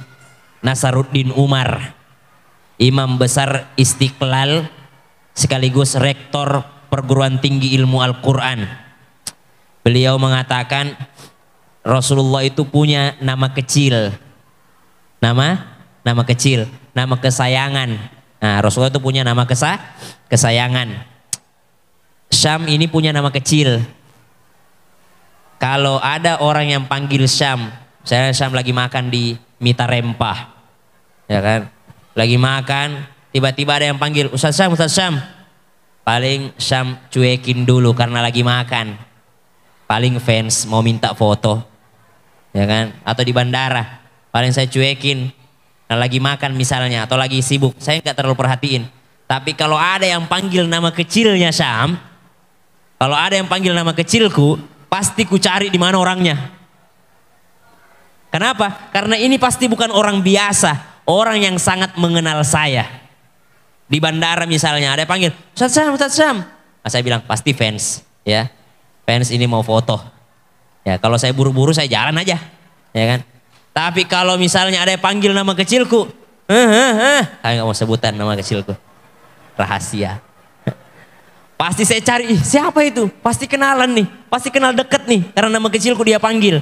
Nasaruddin Umar, Imam Besar Istiqlal sekaligus Rektor Perguruan Tinggi Ilmu Al-Quran. Beliau mengatakan Rasulullah itu punya nama kecil, nama kecil, nama kesayangan. Nah, Rasulullah itu punya nama kesayangan. Syam ini punya nama kecil. Kalau ada orang yang panggil Syam, saya Syam lagi makan di Mita Rempah, ya kan? Lagi makan, tiba-tiba ada yang panggil Ustaz Syam, Ustaz Syam. Paling Syam cuekin dulu karena lagi makan. Paling fans mau minta foto, ya kan? Atau di bandara, paling saya cuekin. Nah, lagi makan misalnya atau lagi sibuk, saya nggak terlalu perhatiin. Tapi kalau ada yang panggil nama kecilnya Syam, kalau ada yang panggil nama kecilku, pasti ku cari di mana orangnya. Kenapa? Karena ini pasti bukan orang biasa, orang yang sangat mengenal saya. Di bandara misalnya ada yang panggil Ustaz Syam, Ustaz Syam. Nah, saya bilang pasti fans, ya. fans ini mau foto. Ya, kalau saya buru-buru saya jalan aja, ya kan. Tapi kalau misalnya ada yang panggil nama kecilku, saya nggak mau sebutan nama kecilku, rahasia. Pasti saya cari, siapa itu? Pasti kenalan nih, pasti kenal deket nih, karena nama kecilku dia panggil.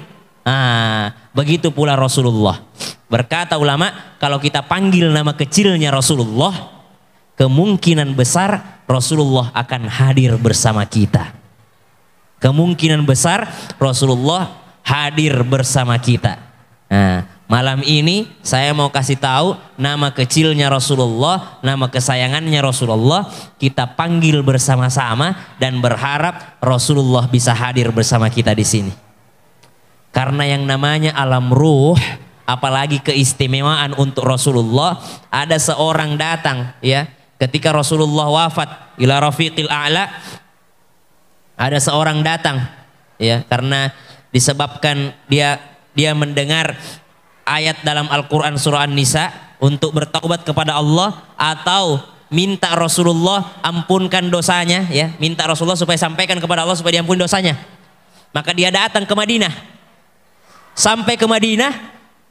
Begitu pula Rasulullah. Berkata ulama, kalau kita panggil nama kecilnya Rasulullah, kemungkinan besar Rasulullah akan hadir bersama kita. Kemungkinan besar Rasulullah hadir bersama kita. Nah, malam ini saya mau kasih tahu nama kecilnya Rasulullah, nama kesayangannya Rasulullah, kita panggil bersama-sama dan berharap Rasulullah bisa hadir bersama kita di sini. Karena yang namanya alam ruh, apalagi keistimewaan untuk Rasulullah, ada seorang datang ya, ketika Rasulullah wafat ila rafiqil a'la, ada seorang datang ya, karena disebabkan dia mendengar ayat dalam Al-Quran surah An-Nisa untuk bertaubat kepada Allah atau minta Rasulullah ampunkan dosanya ya, minta Rasulullah supaya sampaikan kepada Allah supaya diampuni dosanya. Maka dia datang ke Madinah. Sampai ke Madinah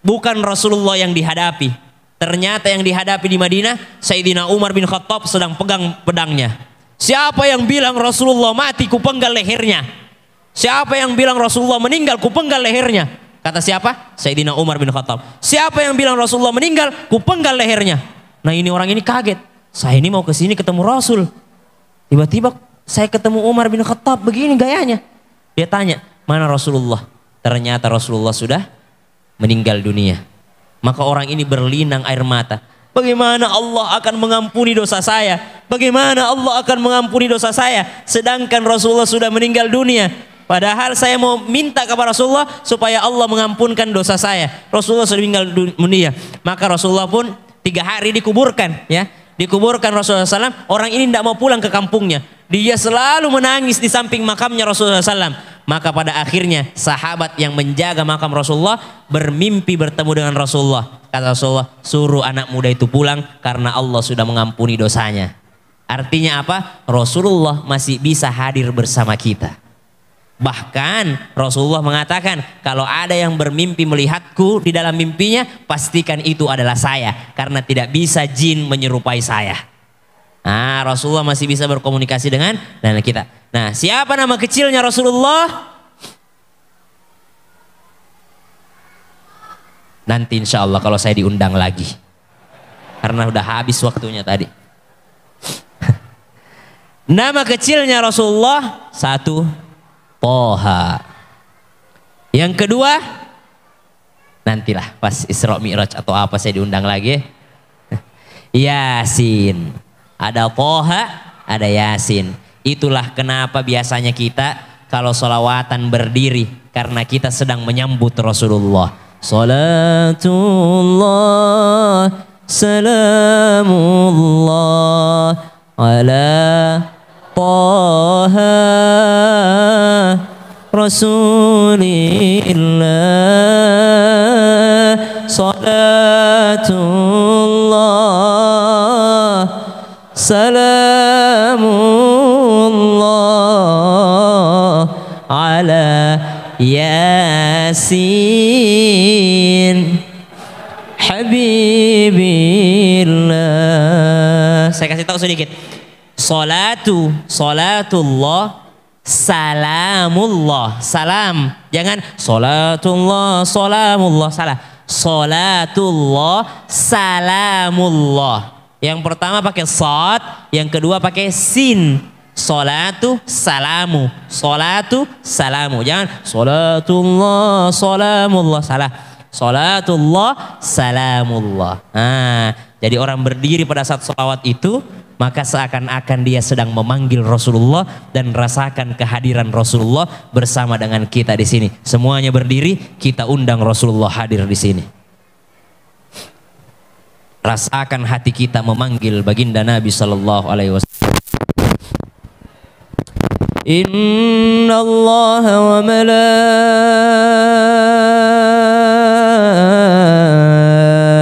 bukan Rasulullah yang dihadapi. Ternyata yang dihadapi di Madinah Sayyidina Umar bin Khattab sedang pegang pedangnya. Siapa yang bilang Rasulullah mati, ku penggal lehernya. Siapa yang bilang Rasulullah meninggal, ku penggal lehernya. Kata siapa? Sayyidina Umar bin Khattab. Siapa yang bilang Rasulullah meninggal, ku penggal lehernya. Nah, ini orang ini kaget. Saya ini mau ke sini ketemu Rasul. Tiba-tiba saya ketemu Umar bin Khattab, begini gayanya. Dia tanya, mana Rasulullah? Ternyata Rasulullah sudah meninggal dunia. Maka orang ini berlinang air mata. Bagaimana Allah akan mengampuni dosa saya? Bagaimana Allah akan mengampuni dosa saya? Sedangkan Rasulullah sudah meninggal dunia. Padahal saya mau minta kepada Rasulullah supaya Allah mengampunkan dosa saya. Rasulullah sudah meninggal dunia. Maka Rasulullah pun 3 hari dikuburkan. Ya, dikuburkan Rasulullah SAW. Orang ini tidak mau pulang ke kampungnya. Dia selalu menangis di samping makamnya Rasulullah SAW. Maka pada akhirnya sahabat yang menjaga makam Rasulullah bermimpi bertemu dengan Rasulullah. Kata Rasulullah, suruh anak muda itu pulang karena Allah sudah mengampuni dosanya. Artinya apa? Rasulullah masih bisa hadir bersama kita. Bahkan Rasulullah mengatakan, kalau ada yang bermimpi melihatku di dalam mimpinya, pastikan itu adalah saya, karena tidak bisa jin menyerupai saya. Rasulullah masih bisa berkomunikasi dengan kita. Nah, siapa nama kecilnya Rasulullah? Nanti insya Allah kalau saya diundang lagi, karena udah habis waktunya tadi. Nama kecilnya Rasulullah, 1, Toha. Yang kedua, nantilah pas Isra Mi'raj atau apa saya diundang lagi. Yasin. Ada Toha, ada Yasin. Itulah kenapa biasanya kita kalau sholawatan berdiri, karena kita sedang menyambut Rasulullah. Salatullah, salamullah ala Taha Rasulillah. Salatullah, salamullah ala Yasin Habibillah. Saya kasih tahu sedikit. Salatullah, salamullah. Salam, jangan salatullah, salamullah, salah. Salatullah, salamullah. Yang pertama pakai sad, yang kedua pakai sin. Salatu salamu, salatu salamu. Jangan salatullah salamullah, salah. Salatullah salamullah. Jadi orang berdiri pada saat sholawat itu, maka seakan-akan dia sedang memanggil Rasulullah dan rasakan kehadiran Rasulullah bersama dengan kita di sini. Semuanya berdiri, kita undang Rasulullah hadir di sini. Rasakan hati kita memanggil baginda Nabi sallallahu alaihi wasallam. Inna Allah wa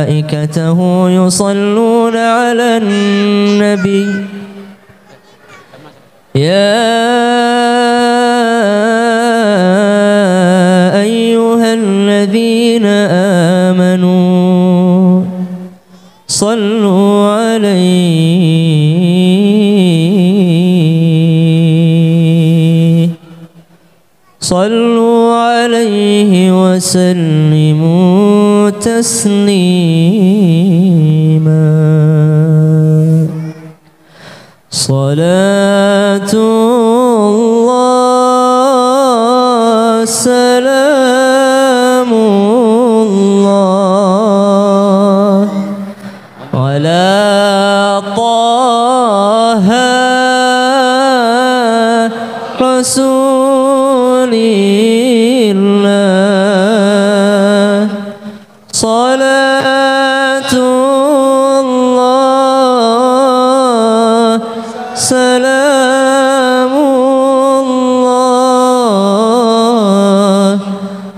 malaikatahu yusalluna ala nabi. Ya وسلموا تسليما. صلاة الله سلام الله على طه رسول الله. صلاة الله سلام الله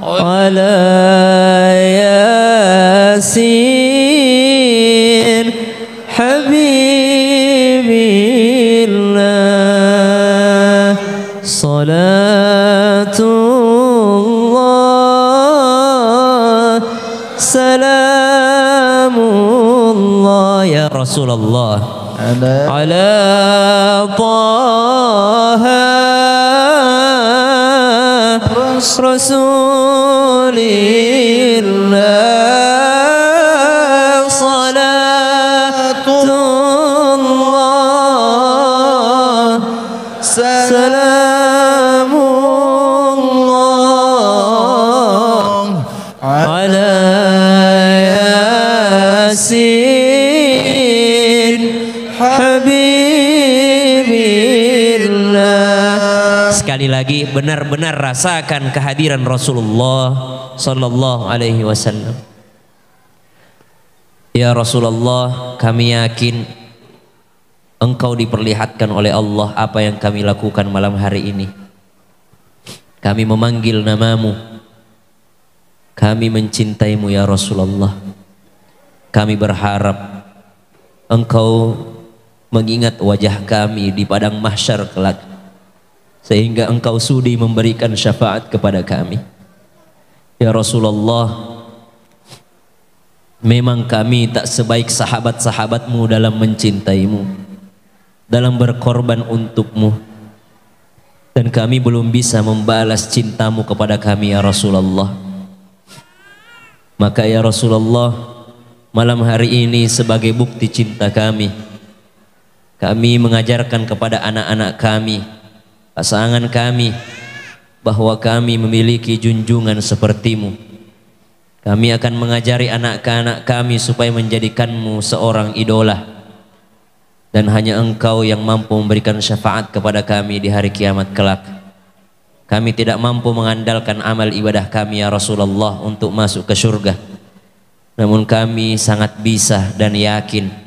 على ياسين حبيب الله. صلاة الله سلام الله يا رسول الله على طه رسول الله. صلاة الله سلام الله على ياسين Habibillah. Sekali lagi benar-benar rasakan kehadiran Rasulullah sallallahu alaihi wasallam. Ya Rasulullah, kami yakin Engkau diperlihatkan oleh Allah apa yang kami lakukan malam hari ini. Kami memanggil namamu, kami mencintaimu ya Rasulullah. Kami berharap Engkau mengingat wajah kami di padang mahsyar kelak, sehingga Engkau sudi memberikan syafaat kepada kami. Ya Rasulullah, memang kami tak sebaik sahabat-sahabatmu dalam mencintaimu, dalam berkorban untukmu, dan kami belum bisa membalas cintamu kepada kami ya Rasulullah. Maka ya Rasulullah, malam hari ini sebagai bukti cinta kami mengajarkan kepada anak-anak kami, pasangan kami, bahwa kami memiliki junjungan sepertimu. Kami akan mengajari anak-anak kami supaya menjadikanmu seorang idola, dan hanya Engkau yang mampu memberikan syafaat kepada kami di hari kiamat kelak. Kami tidak mampu mengandalkan amal ibadah kami ya Rasulullah untuk masuk ke surga, namun kami sangat bisa dan yakin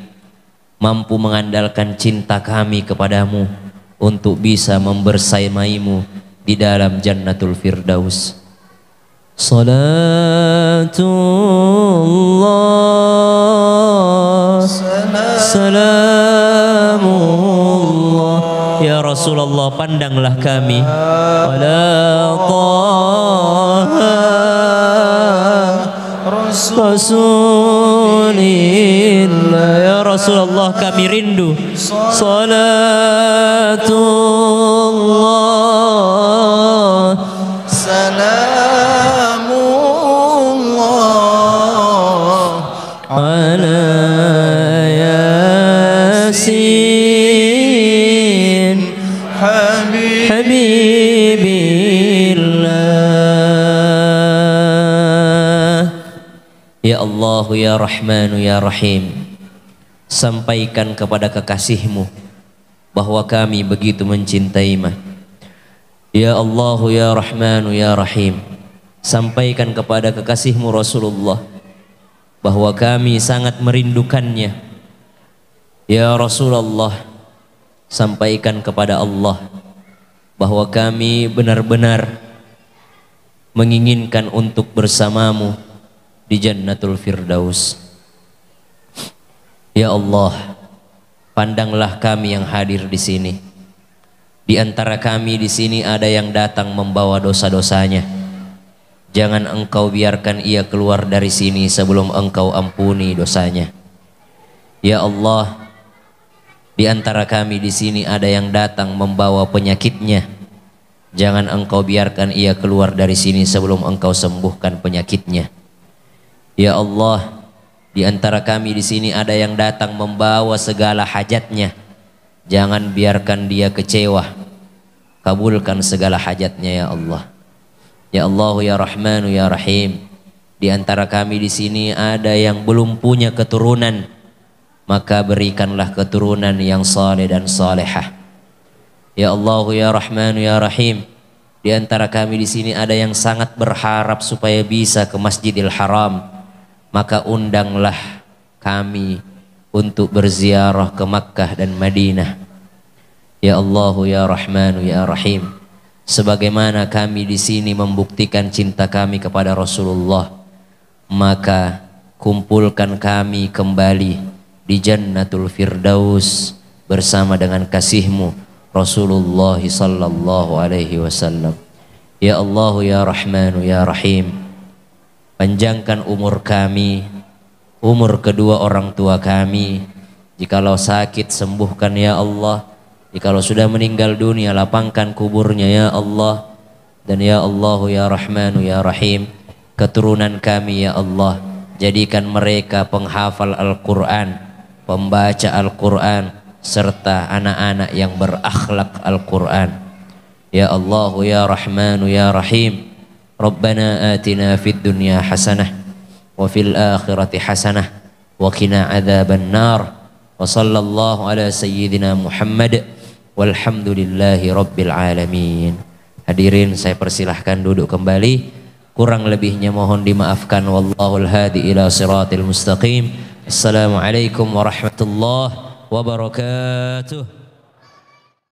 mampu mengandalkan cinta kami kepadamu untuk bisa membersamaimu di dalam Jannatul Firdaus. Salatullah salamullah ya Rasulullah, pandanglah kami ala taha Rasulillah. Ya Rasulullah, kami rindu. Salatullah salamullah ala yasin habibillah. Ya Allah, ya Rahmanu, ya Rahim, sampaikan kepada kekasihmu bahwa kami begitu mencintaimu. Ya Allah, ya Rahmanu, ya Rahim, sampaikan kepada kekasihmu Rasulullah bahwa kami sangat merindukannya. Ya Rasulullah, sampaikan kepada Allah bahwa kami benar-benar menginginkan untuk bersamamu di Jannatul Firdaus. Ya Allah, pandanglah kami yang hadir di sini. Di antara kami di sini ada yang datang membawa dosa-dosanya. Jangan Engkau biarkan ia keluar dari sini sebelum Engkau ampuni dosanya. Ya Allah, di antara kami di sini ada yang datang membawa penyakitnya. Jangan Engkau biarkan ia keluar dari sini sebelum Engkau sembuhkan penyakitnya. Ya Allah, di antara kami di sini ada yang datang membawa segala hajatnya. Jangan biarkan dia kecewa. Kabulkan segala hajatnya ya Allah. Ya Allah ya Rahmanu ya Rahim. Di antara kami di sini ada yang belum punya keturunan, maka berikanlah keturunan yang saleh dan salehah. Ya Allah ya Rahmanu ya Rahim. Di antara kami di sini ada yang sangat berharap supaya bisa ke Masjidil Haram, maka undanglah kami untuk berziarah ke Makkah dan Madinah. Ya Allah ya Rahmanu ya Rahim. Sebagaimana kami di sini membuktikan cinta kami kepada Rasulullah, maka kumpulkan kami kembali di Jannatul Firdaus bersama dengan kasih-Mu Rasulullah sallallahu alaihi wasallam. Ya Allah ya Rahmanu ya Rahim. Panjangkan umur kami, umur kedua orang tua kami. Jikalau sakit sembuhkan ya Allah. Jikalau sudah meninggal dunia lapangkan kuburnya ya Allah. Dan ya Allah ya Rahmanu ya Rahim, keturunan kami ya Allah, jadikan mereka penghafal Al-Quran, pembaca Al-Quran, serta anak-anak yang berakhlak Al-Quran. Ya Allah ya Rahmanu ya Rahim. Rabbana atina fid dunya hasanah wa fil akhirati hasanah wa qina adzaban nar. Wa sallallahu ala sayyidina Muhammad walhamdulillahi rabbil alamin. Hadirin, saya persilahkan duduk kembali. Kurang lebihnya mohon dimaafkan. Wallahul hadi ila siratil mustaqim. Assalamualaikum warahmatullahi wabarakatuh.